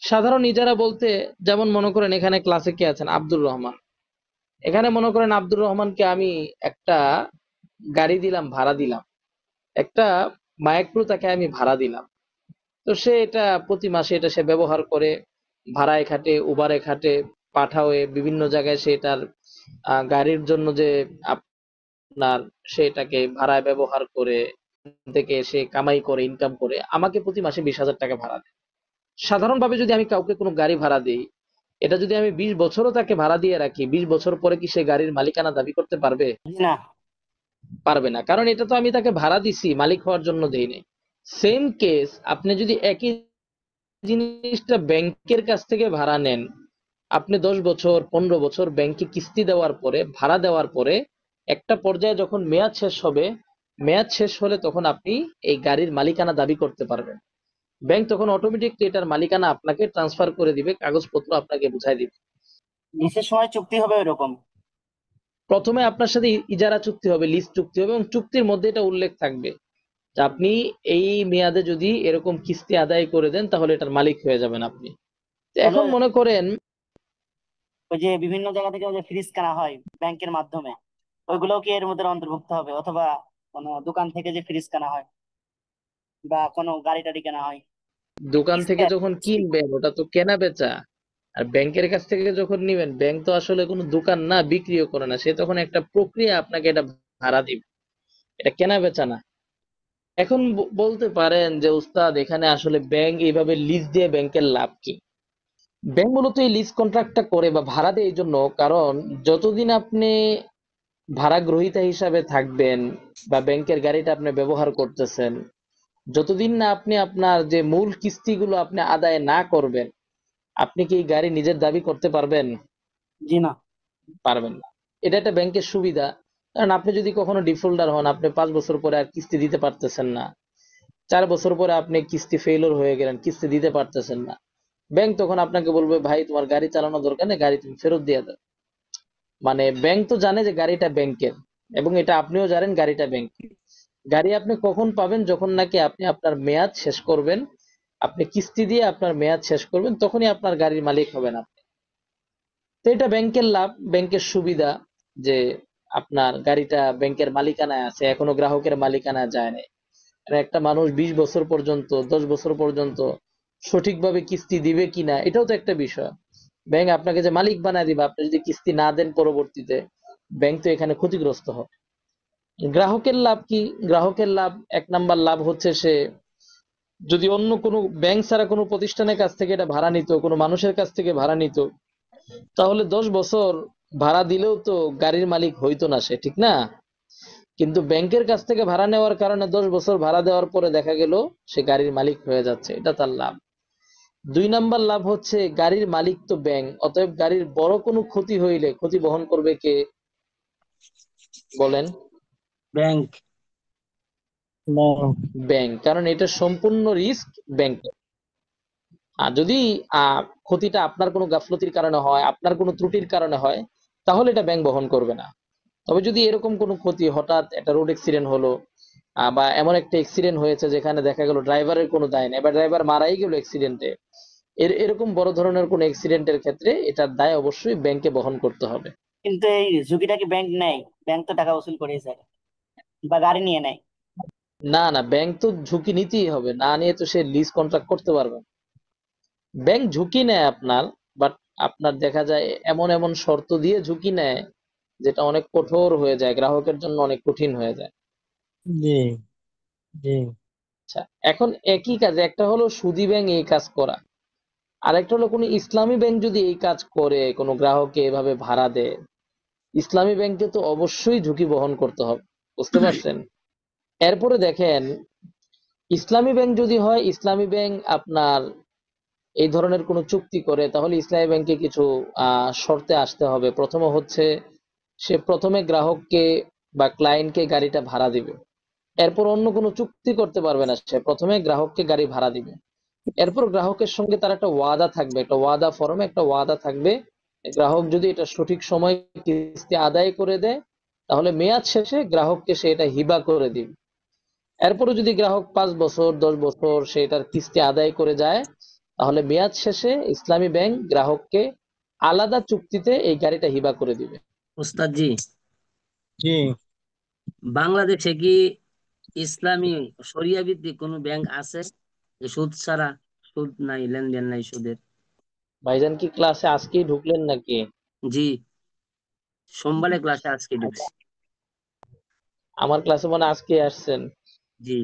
সাধারণ ইজারা বলতে, যেমন মনে করেন এখানে ক্লাসে কে আছেন, আব্দুর রহমান। এখানে মনে করেন আব্দুর রহমানকে আমি একটা গাড়ি দিলাম, ভাড়া দিলাম, একটা মাইক্রো তাকে আমি ভাড়া দিলাম। তো সে এটা প্রতি মাসে এটা সে ব্যবহার করে, ভাড়ায় খাটে, উবারে খাটে, পাঠাওয়ে বিভিন্ন জায়গায় সে তার গাড়ির জন্য যে আপনার সেটাকে ভাড়ায় ব্যবহার করে থেকে সে কামাই করে, ইনকাম করে আমাকে প্রতি মাসে 20,000 টাকা ভাড়া দেয়। সাধারণভাবে যদি আমি কাউকে কোনো গাড়ি ভাড়া দিই, এটা যদি আমি 20 বছরও তাকে ভাড়া দিয়ে রাখি, 20 বছর পরে কি সে গাড়ির মালিকানা দাবি করতে পারবে? জি না। পারবে না, কারণ এটা তো আমি তাকে ভাড়া দিছি, মালিক হওয়ার জন্য দেই নাই। সেম কেস আপনি যদি একই জিনিসটা ব্যাংকের কাছ থেকে ভাড়া নেন, আপনি 10 বছর 15 বছর ব্যাংকে কিস্তি দেওয়ার পরে, ভাড়া দেওয়ার পরে একটা পর্যায়ে যখন মেয়াদ শেষ হবে, মেয়াদ শেষ হলে তখন আপনি এই গাড়ির মালিকানা দাবি করতে পারবেন। ব্যাংক তখন অটোমেটিকলি এটার মালিকানা আপনাকে ট্রান্সফার করে দিবে, কাগজপত্র আপনাকে বুঝাই দিবে। লিসের সময় চুক্তি হবে ওইরকম। প্রথমে আপনার সাথে ইজারা চুক্তি হবে, লিজ চুক্তি হবে, এবং চুক্তির মধ্যে এটা উল্লেখ থাকবে যে আপনি এই মেয়াদে যদি এরকম কিস্তি আদায় করে দেন তাহলে এটার মালিক হয়ে যাবেন আপনি। তো তবে এখন মনে করেন ওই যে বিভিন্ন জায়গা থেকে ওই যে ফ্রিজ কেনা হয় ব্যাংকের মাধ্যমে, ওইগুলোও কি এর মধ্যে অন্তর্ভুক্ত হবে? অথবা কোনো দোকান থেকে যে ফ্রিজ কেনা হয় বা কোনো গাড়ি টাড়ি কেনা হয়, দোকান থেকে কিস্তি যখন কিনবেন ওটা তো কেনা বেচা, আর ব্যাংকের কাছ থেকে যখন নিবেন, ব্যাংক তো আসলে কোনো দোকান না, বিক্রিও করে না, সে তখন একটা প্রক্রিয়া আপনাকে এটা ভাড়া দিবে, এটা কেনা বেচা না। এখন বলতে পারেন যে উস্তাদ এখানে আসলে ব্যাংক এইভাবে লিজ দিয়ে ব্যাংকের লাভ কি? ব্যাংক মূলত এই লিজ কন্ট্রাক্টটা করে বা ভাড়া দেয় এই জন্য, কারণ যতদিন আপনি ভাড়া গ্রহীতা হিসাবে থাকবেন বা ব্যাংকের গাড়িটা আপনি ব্যবহার করতেছেন, যতদিন না আপনি আপনার যে মূল কিস্তিগুলো আপনি আদায় না করবেন, আপনি কি এই গাড়ি নিজের দাবি করতে পারবেন? জি না। পারবেন না। এটা একটা ব্যাংকের সুবিধা। কারণ আপনি যদি কখনো ডিফল্টার হন, আপনি 5 বছর পরে আর কিস্তি দিতে পারতেছেন না, 4 বছর পরে আপনি কিস্তি ফেইলিওর হয়ে গেলেন, কিস্তি দিতে পারতেছেন না, ব্যাংক তখন আপনাকে বলবে ভাই তোমার গাড়ি চালানো দরকার নেই, গাড়ি তুমি ফেরত দিয়ে দাও। মানে ব্যাংক তো জানে যে গাড়িটা ব্যাংকের, এবং এটা আপনিও জানেন গাড়িটা ব্যাংকের। গাড়ি আপনি কখন পাবেন? যখন নাকি আপনি আপনার মেয়াদ শেষ করবেন, আপনি কিস্তি দিয়ে আপনার মেয়াদ শেষ করবেন, তখনই আপনার গাড়ির মালিক হবেন আপনি। তো এটা ব্যাংকের লাভ, ব্যাংকের সুবিধা, যে আপনার গাড়িটা ব্যাংকের মালিকানায় আছে, এখনো গ্রাহকের মালিকানায় যায় নাই। আর একটা মানুষ 20 বছর পর্যন্ত, 10 বছর পর্যন্ত সঠিকভাবে কিস্তি দিবে কিনা, এটাও তো একটা বিষয়। ব্যাংক আপনাকে যে মালিক বানায় দিবে, আপনি যদি কিস্তি না দেন পরবর্তীতে, ব্যাংক তো এখানে ক্ষতিগ্রস্ত হবে। গ্রাহকের লাভ কি? গ্রাহকের লাভ, 1 নাম্বার লাভ হচ্ছে সে যদি অন্য কোনো ব্যাংক ছাড়া কোনো প্রতিষ্ঠানের কাছ থেকে এটা ভাড়া নিত, কোনো মানুষের কাছ থেকে ভাড়া নিত, তাহলে 10 বছর ভাড়া দিলেও তো গাড়ির মালিক হইতো না সে, ঠিক না? কিন্তু ব্যাংকের কাছ থেকে ভাড়া নেওয়ার কারণে 10 বছর ভাড়া দেওয়ার পরে দেখা গেল সে গাড়ির মালিক হয়ে যাচ্ছে, এটা তার লাভ। 2 নাম্বার লাভ হচ্ছে গাড়ির মালিক তো ব্যাংক, অতএব গাড়ির বড় কোনো ক্ষতি হইলে ক্ষতি বহন করবে কে? বলেন। ব্যাংক। ব্যাংক, কারণ এটা সম্পূর্ণ রিস্ক ব্যাংকের। আর যদি ক্ষতিটা আপনার কোনো গাফলতির কারণে হয়, আপনার কোনো ত্রুটির কারণে হয়, তাহলে এটা ব্যাংক বহন করবে না। তবে যদি এরকম কোনো ক্ষতি, হঠাৎ একটা রোড অ্যাক্সিডেন্ট হলো, বা এমন একটা অ্যাক্সিডেন্ট হয়েছে যেখানে দেখা গেল ড্রাইভারের কোনো দায় নেই, বা ড্রাইভার মারাই গেল অ্যাক্সিডেন্টে, এরকম বড় ধরনের কোনো অ্যাক্সিডেন্টের ক্ষেত্রে এটার দায় অবশ্যই ব্যাংকে বহন করতে হবে। কিন্তু এই ঝুঁকিটা কি ব্যাংক নেয়? ব্যাংক তো টাকা উসুল করে স্যার, বা গাড়ি নিয়ে নেয়। না না, ব্যাংক তো ঝুঁকি নিতেই হবে, না নিয়ে তো সে লিজ কন্ট্রাক্ট করতে পারবে না। ব্যাংক ঝুঁকি নেয় আপনার, বাট আপনার দেখা যায় এমন এমন শর্ত দিয়ে ঝুঁকি নেয় যেটা অনেক কঠোর হয়ে যায়, গ্রাহকের জন্য অনেক কঠিন হয়ে যায়। জি জি। আচ্ছা, এখন একই কাজে, একটা হলো সুদী ব্যাংক এই কাজ করা, আরেকটা হলো কোনো ইসলামী ব্যাংক যদি এই কাজ করে, কোনো গ্রাহককে এভাবে ভাড়া দেয়, ইসলামী ব্যাংকে তো অবশ্যই ঝুঁকি বহন করতে হবে। বুঝতে পারছেন? এরপরে দেখেন, ইসলামী ব্যাংক যদি হয়, ইসলামী ব্যাংক আপনার এই ধরনের কোনো চুক্তি করে, তাহলে ইসলামী ব্যাংকে কিছু শর্তে আসতে হবে। প্রথমে হচ্ছে সে প্রথমে গ্রাহককে বা ক্লায়েন্টকে গাড়িটা ভাড়া দিবে, এরপর অন্য কোনো চুক্তি করতে পারবে না, সে প্রথমে গ্রাহককে গাড়ি ভাড়া দিবে। এরপর গ্রাহকের সঙ্গে তার একটা ওয়াদা থাকবে, একটা ওয়াদা ফরমে একটা ওয়াদা থাকবে, গ্রাহক যদি এটা সঠিক সময় কিস্তি আদায় করে দেয়, তাহলে মেয়াদ শেষে গ্রাহককে সে এটা হিবা করে দিবে। এরপরে যদি গ্রাহক 5 বছর 10 বছর সে এটার কিস্তি আদায় করে যায়, তাহলে মেয়াদ শেষে ইসলামী ব্যাংক গ্রাহককে আলাদা চুক্তিতে এই গাড়িটা হিবা করে দিবে। উস্তাদ জি, জি, বাংলাদেশে কি ইসলামী শরিয়া ভিত্তিক কোনো ব্যাংক আছে যে সুদ ছাড়া, সুদ নাই, লেনদেন নাই সুদের? ভাইজান কি ক্লাসে আজকেই ঢুকলেন নাকি? জি, সোমবারে ক্লাসে আজকে ঢুকছি। আমার ক্লাসে মনে হয় আজকে আসছেন। জি,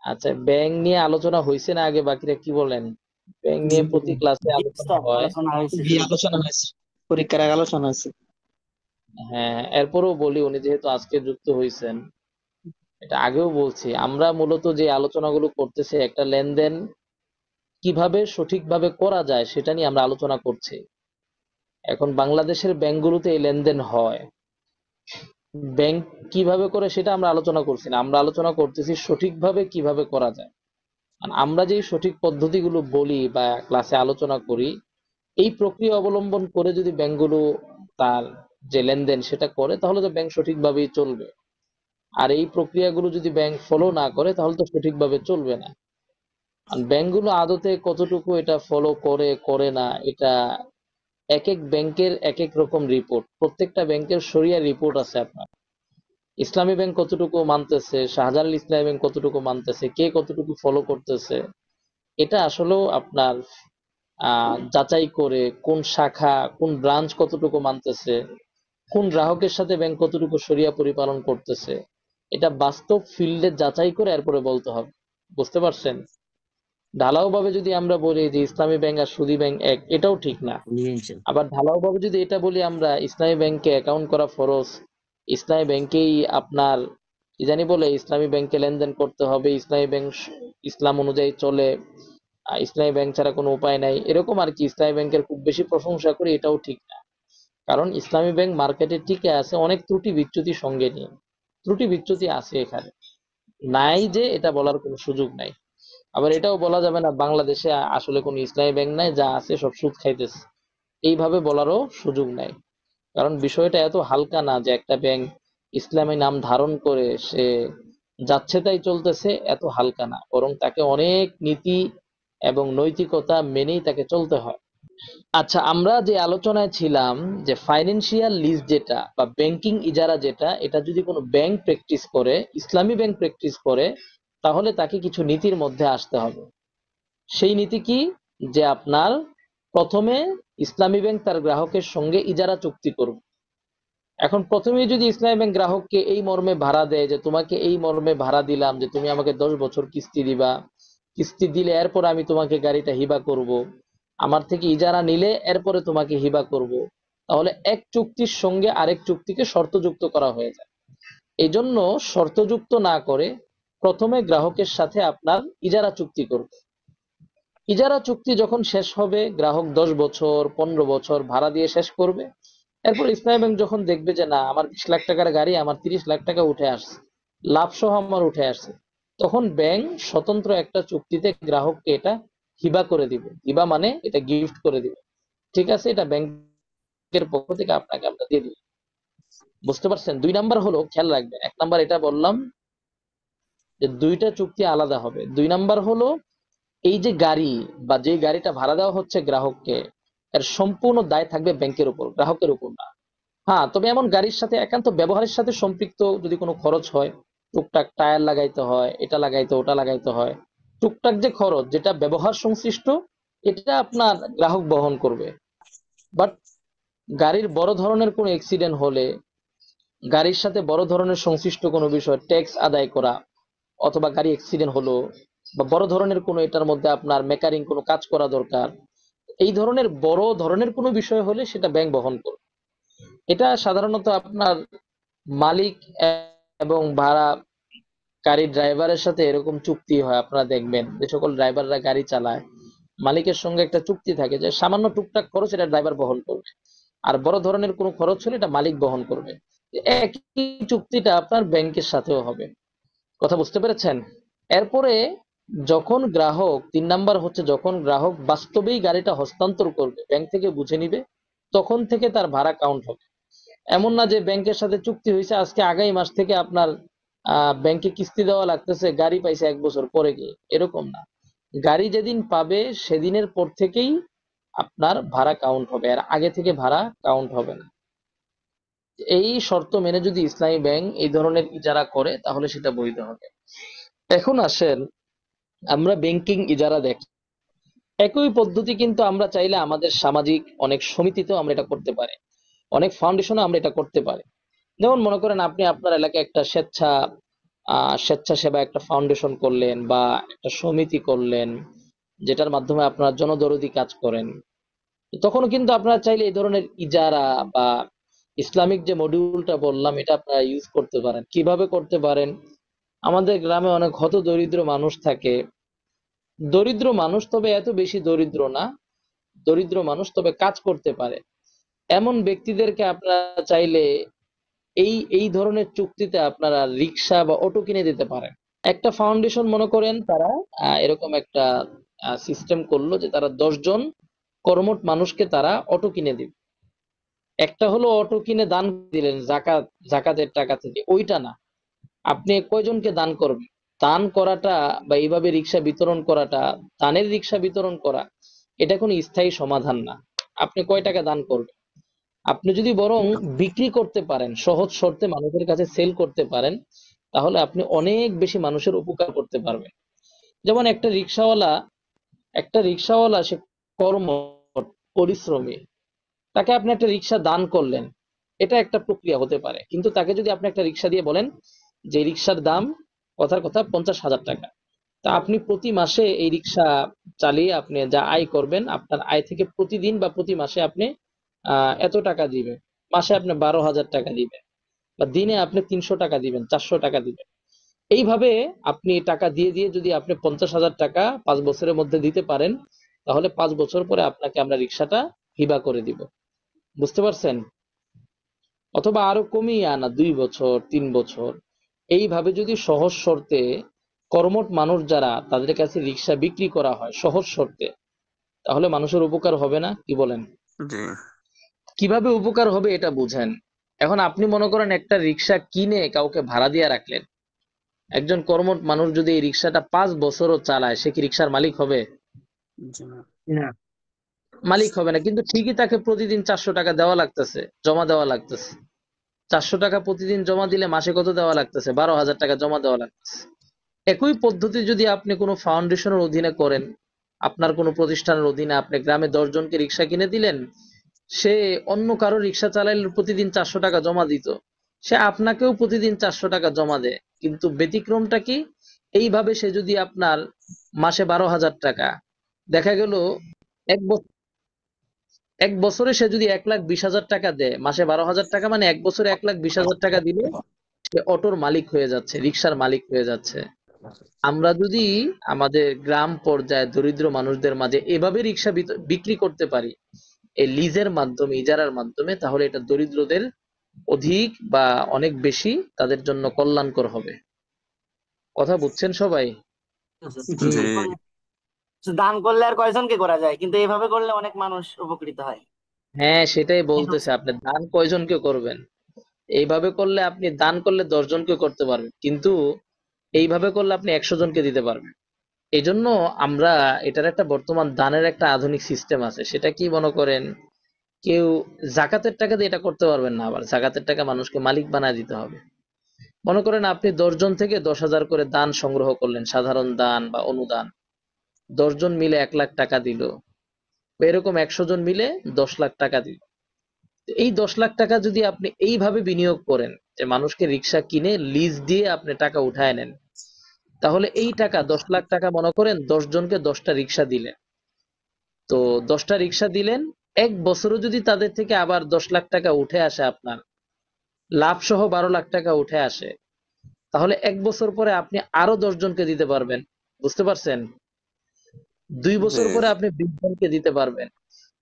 আচ্ছা, ব্যাংক নিয়ে আলোচনা হয়েছে না আগে? বাকিরা কি বলেন? ব্যাংক জি, নিয়ে প্রতি ক্লাসে জি আলোচনা উস্তাদ, হয়। আলোচনা হয়েছে। জি, আলোচনা হয়েছে, পরীক্ষার আগে আলোচনা হয়েছে। হ্যাঁ, এরপরেও বলি, উনি যেহেতু আজকে যুক্ত হয়েছেন, এটা আগেও বলছি, আমরা মূলত যে আলোচনাগুলো করতেছি একটা লেনদেন কিভাবে সঠিকভাবে করা যায় সেটা নিয়ে আমরা আলোচনা করছি। এখন বাংলাদেশের ব্যাংকগুলোতে এই লেনদেন হয়, ব্যাংক কিভাবে করে সেটা আমরা আলোচনা করছি না, আমরা আলোচনা করতেছি সঠিকভাবে কিভাবে করা যায়। আর আমরা যে সঠিক পদ্ধতিগুলো বলি বা ক্লাসে আলোচনা করি, এই প্রক্রিয়া অবলম্বন করে যদি ব্যাংকগুলো তার যে লেনদেন সেটা করে, তাহলে তো ব্যাংক সঠিকভাবেই চলবে। আর এই প্রক্রিয়াগুলো যদি ব্যাংক ফলো না করে, তাহলে তো সঠিকভাবে চলবে না। আর ব্যাংকগুলো আদতে কতটুকু এটা ফলো করে করে না, এটা এক এক ব্যাংকের এক এক রকম রিপোর্ট, প্রত্যেকটা ব্যাংকের শরিয়া রিপোর্ট আছে আপনার। ইসলামী ব্যাংক কতটুকু মানতেছে, শাহজালাল ইসলামী ব্যাংক কতটুকু মানতেছে, কে কতটুকু ফলো করতেছে, এটা আসলেও আপনার যাচাই করে কোন শাখা কোন ব্রাঞ্চ কতটুকু মানতেছে, কোন গ্রাহকের সাথে ব্যাংক কতটুকু শরিয়া পরিপালন করতেছে, এটা বাস্তব ফিল্ডে যাচাই করে এরপরে বলতে হবে। বুঝতে পারছেন? ঢালাও ভাবে যদি আমরা বলি যে ইসলামী ব্যাংক আর সুদী ব্যাংক এক, এটাও ঠিক না। জি ইনশাল্লাহ। আবার ঢালাও ভাবে যদি এটা বলি আমরা ইসলামী ব্যাংকে অ্যাকাউন্ট করা ফরজ, ইসলামী ব্যাংকেই আপনার কি জানি বলে ইসলামী ব্যাংকে লেনদেন করতে হবে, ইসলামী ব্যাংক ইসলাম অনুযায়ী চলে, ইসলামী ব্যাংক ছাড়া কোনো উপায় নাই, এরকম আর কি ইসলামী ব্যাংকের খুব বেশি প্রশংসা করি, এটাও ঠিক না। কারণ ইসলামী ব্যাংক মার্কেটে টিকে আছে অনেক ত্রুটি বিচ্যুতি সঙ্গে নিয়ে, ত্রুটি বিচ্যুতি আছে এখানে, নাই যে এটা বলার কোনো সুযোগ নাই। আবার এটাও বলা যাবে না বাংলাদেশে আসলে কোনো ইসলামী ব্যাংক নাই, যা আছে সব সুদ খাইতেছে, এইভাবে বলারও সুযোগ নাই। কারণ বিষয়টা এত হালকা না যে একটা ব্যাংক ইসলামী নাম ধারণ করে সে যাচ্ছে তাই চলতেছে, এত হালকা না, বরং তাকে অনেক নীতি এবং নৈতিকতা মেনেই তাকে চলতে হয়। আচ্ছা, আমরা যে আলোচনায় ছিলাম যে ফাইন্যান্সিয়াল লিজ যেটা বা ব্যাংকিং ইজারা যেটা, এটা যদি কোনো ব্যাংক প্র্যাকটিস করে, ইসলামী ব্যাংক প্র্যাকটিস করে, তাহলে তাকে কিছু নীতির মধ্যে আসতে হবে। সেই নীতি কি? যে আপনার প্রথমে ইসলামী ব্যাংক তার গ্রাহকের সঙ্গে ইজারা চুক্তি করবে। এখন প্রথমেই যদি ইসলামী ব্যাংক গ্রাহককে এই মর্মে ভাড়া দেয় যে তোমাকে এই মর্মে ভাড়া দিলাম যে তুমি আমাকে 10 বছর কিস্তি দিবা, কিস্তি দিলে এরপর আমি তোমাকে গাড়িটা হিবা করব, আমার থেকে ইজারা নিলে এরপরে তোমাকে হিবা করব, তাহলে এক চুক্তির সঙ্গে আরেক চুক্তিকে শর্তযুক্ত করা হয়ে যায়। এই জন্য শর্তযুক্ত না করে প্রথমে গ্রাহকের সাথে আপনার ইজারা চুক্তি করবে। ইজারা চুক্তি যখন শেষ হবে, গ্রাহক 10 বছর 15 বছর ভাড়া দিয়ে শেষ করবে, এরপর ইসলামী ব্যাংক যখন দেখবে যে না আমার 20 লাখ টাকার গাড়ি আমার 30 লাখ টাকা উঠে আসছে, লাভ সহ আমার উঠে আসছে, তখন ব্যাংক স্বতন্ত্র একটা চুক্তিতে গ্রাহককে এটা হিবা করে দিবে। হিবা মানে এটা গিফট করে দিবে। ঠিক আছে, এটা ব্যাংকের পক্ষ থেকে আপনাকে আমরা দিয়ে দিব। বুঝতে পারছেন? 2 নাম্বার হলো, খেয়াল রাখবেন, 1 নাম্বার এটা বললাম যে দুইটা চুক্তি আলাদা হবে। 2 নাম্বার হলো এই যে গাড়ি বা যে গাড়িটা ভাড়া দেওয়া হচ্ছে গ্রাহককে, এর সম্পূর্ণ দায় থাকবে ব্যাংকের উপর, গ্রাহকের উপর না। হ্যাঁ, তবে এমন গাড়ির সাথে একান্ত ব্যবহারের সাথে সম্পৃক্ত যদি কোনো খরচ হয়, টুকটাক টায়ার লাগাইতে হয়, এটা লাগাইতে ওটা লাগাইতে হয়, টুকটাক যে খরচ যেটা ব্যবহার সংশ্লিষ্ট, এটা আপনার গ্রাহক বহন করবে। বাট গাড়ির বড় ধরনের কোনো অ্যাক্সিডেন্ট হলে, গাড়ির সাথে বড় ধরনের সংশ্লিষ্ট কোনো বিষয় ট্যাক্স আদায় করা, অথবা গাড়ি অ্যাক্সিডেন্ট হলো বা বড় ধরনের কোনো এটার মধ্যে আপনার মেকারিং কোনো কাজ করা দরকার, এই ধরনের বড় ধরনের কোনো বিষয় হলে সেটা ব্যাংক বহন করবে। এটা সাধারণত আপনার মালিক এবং ভাড়া গাড়ির ড্রাইভারের সাথে এরকম চুক্তি হয়। আপনারা দেখবেন যে সকল ড্রাইভাররা গাড়ি চালায়, মালিকের সঙ্গে একটা চুক্তি থাকে যে সামান্য টুকটাক খরচ এটা ড্রাইভার বহন করবে, আর বড় ধরনের কোনো খরচ হলে এটা মালিক বহন করবে। একই চুক্তিটা আপনার ব্যাংকের সাথেও হবে। কথা বুঝতে পেরেছেন? এরপরে যখন গ্রাহক, 3 নাম্বার হচ্ছে যখন গ্রাহক বাস্তবেই গাড়িটা হস্তান্তর করবে, ব্যাংক থেকে বুঝে নিবে, তখন থেকে তার ভাড়া কাউন্ট হবে। এমন না যে ব্যাংকের সাথে চুক্তি হয়েছে আজকে আগামী মাস থেকে আপনার ব্যাংকে কিস্তি দেওয়া লাগতেছে, গাড়ি পাইছে 1 বছর পরে গিয়ে, এরকম না। গাড়ি যেদিন পাবে সেদিনের পর থেকেই আপনার ভাড়া কাউন্ট হবে, আর আগে থেকে ভাড়া কাউন্ট হবে না। এই শর্ত মেনে যদি ইসলামী ব্যাংক এই ধরনের ইজারা করে তাহলে সেটা বৈধ হবে। এখন আসেন আমরা ব্যাংকিং ইজারা দেখি, একই পদ্ধতি কিন্তু আমরা চাইলে আমাদের সামাজিক অনেক সমিতিতেও আমরা এটা করতে পারি, অনেক ফাউন্ডেশনও আমরা এটা করতে পারি। যেমন মনে করেন আপনি আপনার এলাকায় একটা স্বেচ্ছাসেবা একটা ফাউন্ডেশন করলেন বা একটা সমিতি করলেন, যেটার মাধ্যমে আপনারা জনদরদি কাজ করেন। তখনও কিন্তু আপনারা চাইলে এই ধরনের ইজারা বা ইসলামিক যে মডিউলটা বললাম এটা আপনারা ইউজ করতে পারেন। কিভাবে করতে পারেন? আমাদের গ্রামে অনেক হত দরিদ্র মানুষ থাকে, দরিদ্র মানুষ তবে এত বেশি দরিদ্র না, দরিদ্র মানুষ তবে কাজ করতে পারে, এমন ব্যক্তিদেরকে আপনারা চাইলে এই এই ধরনের চুক্তিতে আপনারা রিক্সা বা অটো কিনে দিতে পারেন। একটা ফাউন্ডেশন মনে করেন তারা এরকম একটা সিস্টেম করলো যে তারা 10 জন কর্মঠ মানুষকে তারা অটো কিনে দিবে। একটা হলো অটো কিনে দান দিলেন জাকাতের টাকা থেকে, ওইটা না, আপনি কয়জনকে দান করবেন? দান করাটা বা এইভাবে রিক্সা বিতরণ করাটা, দানের রিক্সা বিতরণ করা, এটা কোনো স্থায়ী সমাধান না। আপনি কয় টাকা দান করবেন? আপনি যদি বরং বিক্রি করতে পারেন, সহজ শর্তে মানুষের কাছে সেল করতে পারেন, তাহলে আপনি অনেক বেশি মানুষের উপকার করতে পারবেন। যেমন একটা রিক্সাওয়ালা সে কর্মঠ, পরিশ্রমী, তাকে আপনি একটা রিক্সা দান করলেন, এটা একটা প্রক্রিয়া হতে পারে। কিন্তু তাকে যদি আপনি একটা রিক্সা দিয়ে বলেন যে এই রিক্সার দাম, কথার কথা, 50,000 টাকা, তা আপনি প্রতি মাসে এই রিক্সা চালিয়ে আপনি যা আয় করবেন, আপনার আয় থেকে প্রতিদিন বা প্রতি মাসে আপনি এত টাকা দিবেন, মাসে আপনি 12,000 টাকা দিবেন, বা দিনে আপনি 300 টাকা দিবেন, 400 টাকা দিবেন। এইভাবে আপনি টাকা দিয়ে দিয়ে যদি আপনি 50,000 টাকা 5 বছরের মধ্যে দিতে পারেন, তাহলে 5 বছর পরে আপনাকে আমরা রিক্সাটা হিবা করে দিব। বুঝতে পারছেন? অথবা আরো কমিয়ে আনা, 2 বছর, 3 বছর, এইভাবে যদি সহজ শর্তে কর্মঠ মানুষ যারা, তাদের কাছে রিক্সা বিক্রি করা হয় সহজ শর্তে, তাহলে মানুষের উপকার হবে না? কি বলেন? জি। কিভাবে উপকার হবে এটা বুঝেন। এখন আপনি মনে করেন একটা রিক্সা কিনে কাউকে ভাড়া দিয়ে রাখলেন, একজন কর্মঠ মানুষ যদি এই রিক্সাটা 5 বছরও চালায়, সে কি রিক্সার মালিক হবে? জি না। না। মালিক হবে না, কিন্তু ঠিকই তাকে প্রতিদিন 400 টাকা দেওয়া লাগতেছে, জমা দেওয়া লাগতেছে। 400 টাকা প্রতিদিন জমা দিলে মাসে কত দেওয়া লাগতেছে? 12,000 টাকা জমা দেওয়া লাগতেছে। একই পদ্ধতি যদি আপনি কোনো ফাউন্ডেশনের অধীনে করেন, আপনার কোনো প্রতিষ্ঠানের অধীনে আপনি গ্রামে 10 জনকে রিক্সা কিনে দিলেন, সে অন্য কারো রিক্সা চালাইলে প্রতিদিন 400 টাকা জমা দিত, সে আপনাকেও প্রতিদিন 400 টাকা জমা দেয়। কিন্তু ব্যতিক্রমটা কি? এইভাবে সে যদি আপনার মাসে 12,000 টাকা, দেখা গেল এক বছর, 1 বছরে সে যদি 1,20,000 টাকা দেয়, মাসে 12,000 টাকা মানে 1 বছরে 1,20,000 টাকা দিলে সে অটোর মালিক হয়ে যাচ্ছে, রিক্সার মালিক হয়ে যাচ্ছে। আমরা যদি আমাদের গ্রাম পর্যায়ে দরিদ্র মানুষদের মাঝে এভাবে রিক্সা বিক্রি করতে পারি, এই লিজের মাধ্যমে, ইজারার মাধ্যমে, তাহলে এটা দরিদ্রদের অধিক বা অনেক বেশি তাদের জন্য কল্যাণকর হবে। কথা বুঝছেন সবাই? জি। জি। এখন দান করলে আর কয়জনকে করা যায়, কিন্তু এইভাবে করলে অনেক মানুষ উপকৃত হয়। হ্যাঁ, সেটাই বলতেছে, আপনি দান কয়জনকে করবেন? এইভাবে করলে আপনি দান করলে 10 জনকে করতে পারবেন, কিন্তু এইভাবে করলে আপনি 100 জনকে দিতে পারবেন। এই জন্য আমরা এটার একটা বর্তমান দানের একটা আধুনিক সিস্টেম আছে, সেটা কি মনে করেন, কেউ জাকাতের টাকা দিয়ে এটা করতে পারবেন না, আবার জাকাতের টাকা মানুষকে মালিক বানায় দিতে হবে। মনে করেন আপনি 10 জন থেকে 10,000 করে দান সংগ্রহ করলেন, সাধারণ দান বা অনুদান, 10 জন মিলে 1,00,000 টাকা দিল, এরকম 100 জন মিলে 10,00,000 টাকা দিল। এই 10,00,000 টাকা যদি আপনি এইভাবে বিনিয়োগ করেন যে মানুষকে রিক্সা কিনে লিজ দিয়ে আপনি টাকা উঠায় নেন, তাহলে এই টাকা 10,00,000 টাকা মনে করেন 10 জনকে 10টা রিক্সা দিলেন, তো 10টা রিক্সা দিলেন, 1 বছরও যদি তাদের থেকে আবার 10,00,000 টাকা উঠে আসে, আপনার লাভ সহ 12,00,000 টাকা উঠে আসে, তাহলে 1 বছর পরে আপনি আরো 10 জনকে দিতে পারবেন। বুঝতে পারছেন? 2 বছর জি। পরে আপনি 20 জনকে দিতে পারবেন।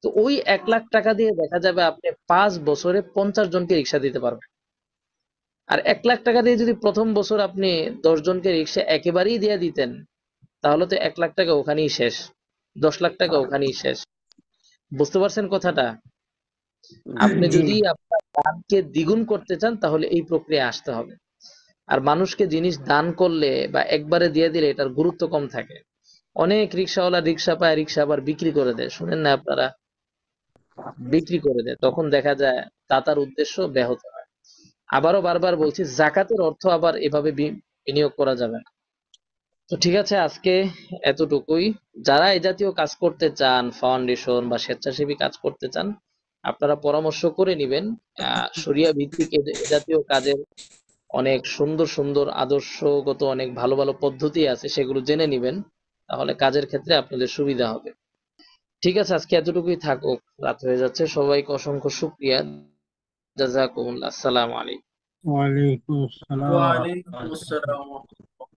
তো ওই 1,00,000 টাকা দিয়ে দেখা যাবে আপনি 5 বছরে 50 জনকে রিক্সা দিতে পারবেন। আর 1,00,000 টাকা দিয়ে যদি প্রথম বছর আপনি 10 জনকে রিক্সা একেবারেই দিয়ে দিতেন, তাহলে তো 1,00,000 টাকা ওখানেই শেষ, 10,00,000 টাকা ওখানেই শেষ। বুঝতে পারছেন কথাটা? আপনি জি। যদি আপনার দানকে দ্বিগুণ করতে চান, তাহলে এই প্রক্রিয়া আসতে হবে। আর মানুষকে জিনিস দান করলে বা একবারে দিয়ে দিলে এটার গুরুত্ব কম থাকে, অনেক রিক্সাওয়ালা রিক্সা পায়, রিক্সা আবার বিক্রি করে দেয়, শুনেন না আপনারা? বিক্রি করে দেয়, তখন দেখা যায় দাতার উদ্দেশ্য ব্যাহত হয়। আবারও বারবার বলছি, জাকাতের অর্থ আবার এভাবে বিনিয়োগ করা যাবে না। তো ঠিক আছে, আজকে এতটুকুই। যারা এই জাতীয় কাজ করতে চান, ফাউন্ডেশন বা স্বেচ্ছাসেবী কাজ করতে চান, আপনারা পরামর্শ করে নিবেন। শরিয়া ভিত্তিক এ জাতীয় কাজের অনেক সুন্দর সুন্দর আদর্শগত অনেক ভালো ভালো পদ্ধতি আছে, সেগুলো জেনে নিবেন, তাহলে কাজের ক্ষেত্রে আপনাদের সুবিধা হবে। ঠিক আছে, আজকে এতটুকুই থাকুক, রাত হয়ে যাচ্ছে। সবাইকে অসংখ্য শুকরিয়া। জাযাকুমুল্লাহ। আসসালামু আলাইকুম। ওয়ালাইকুম আসসালাম। ওয়ালাইকুম আসসালাম।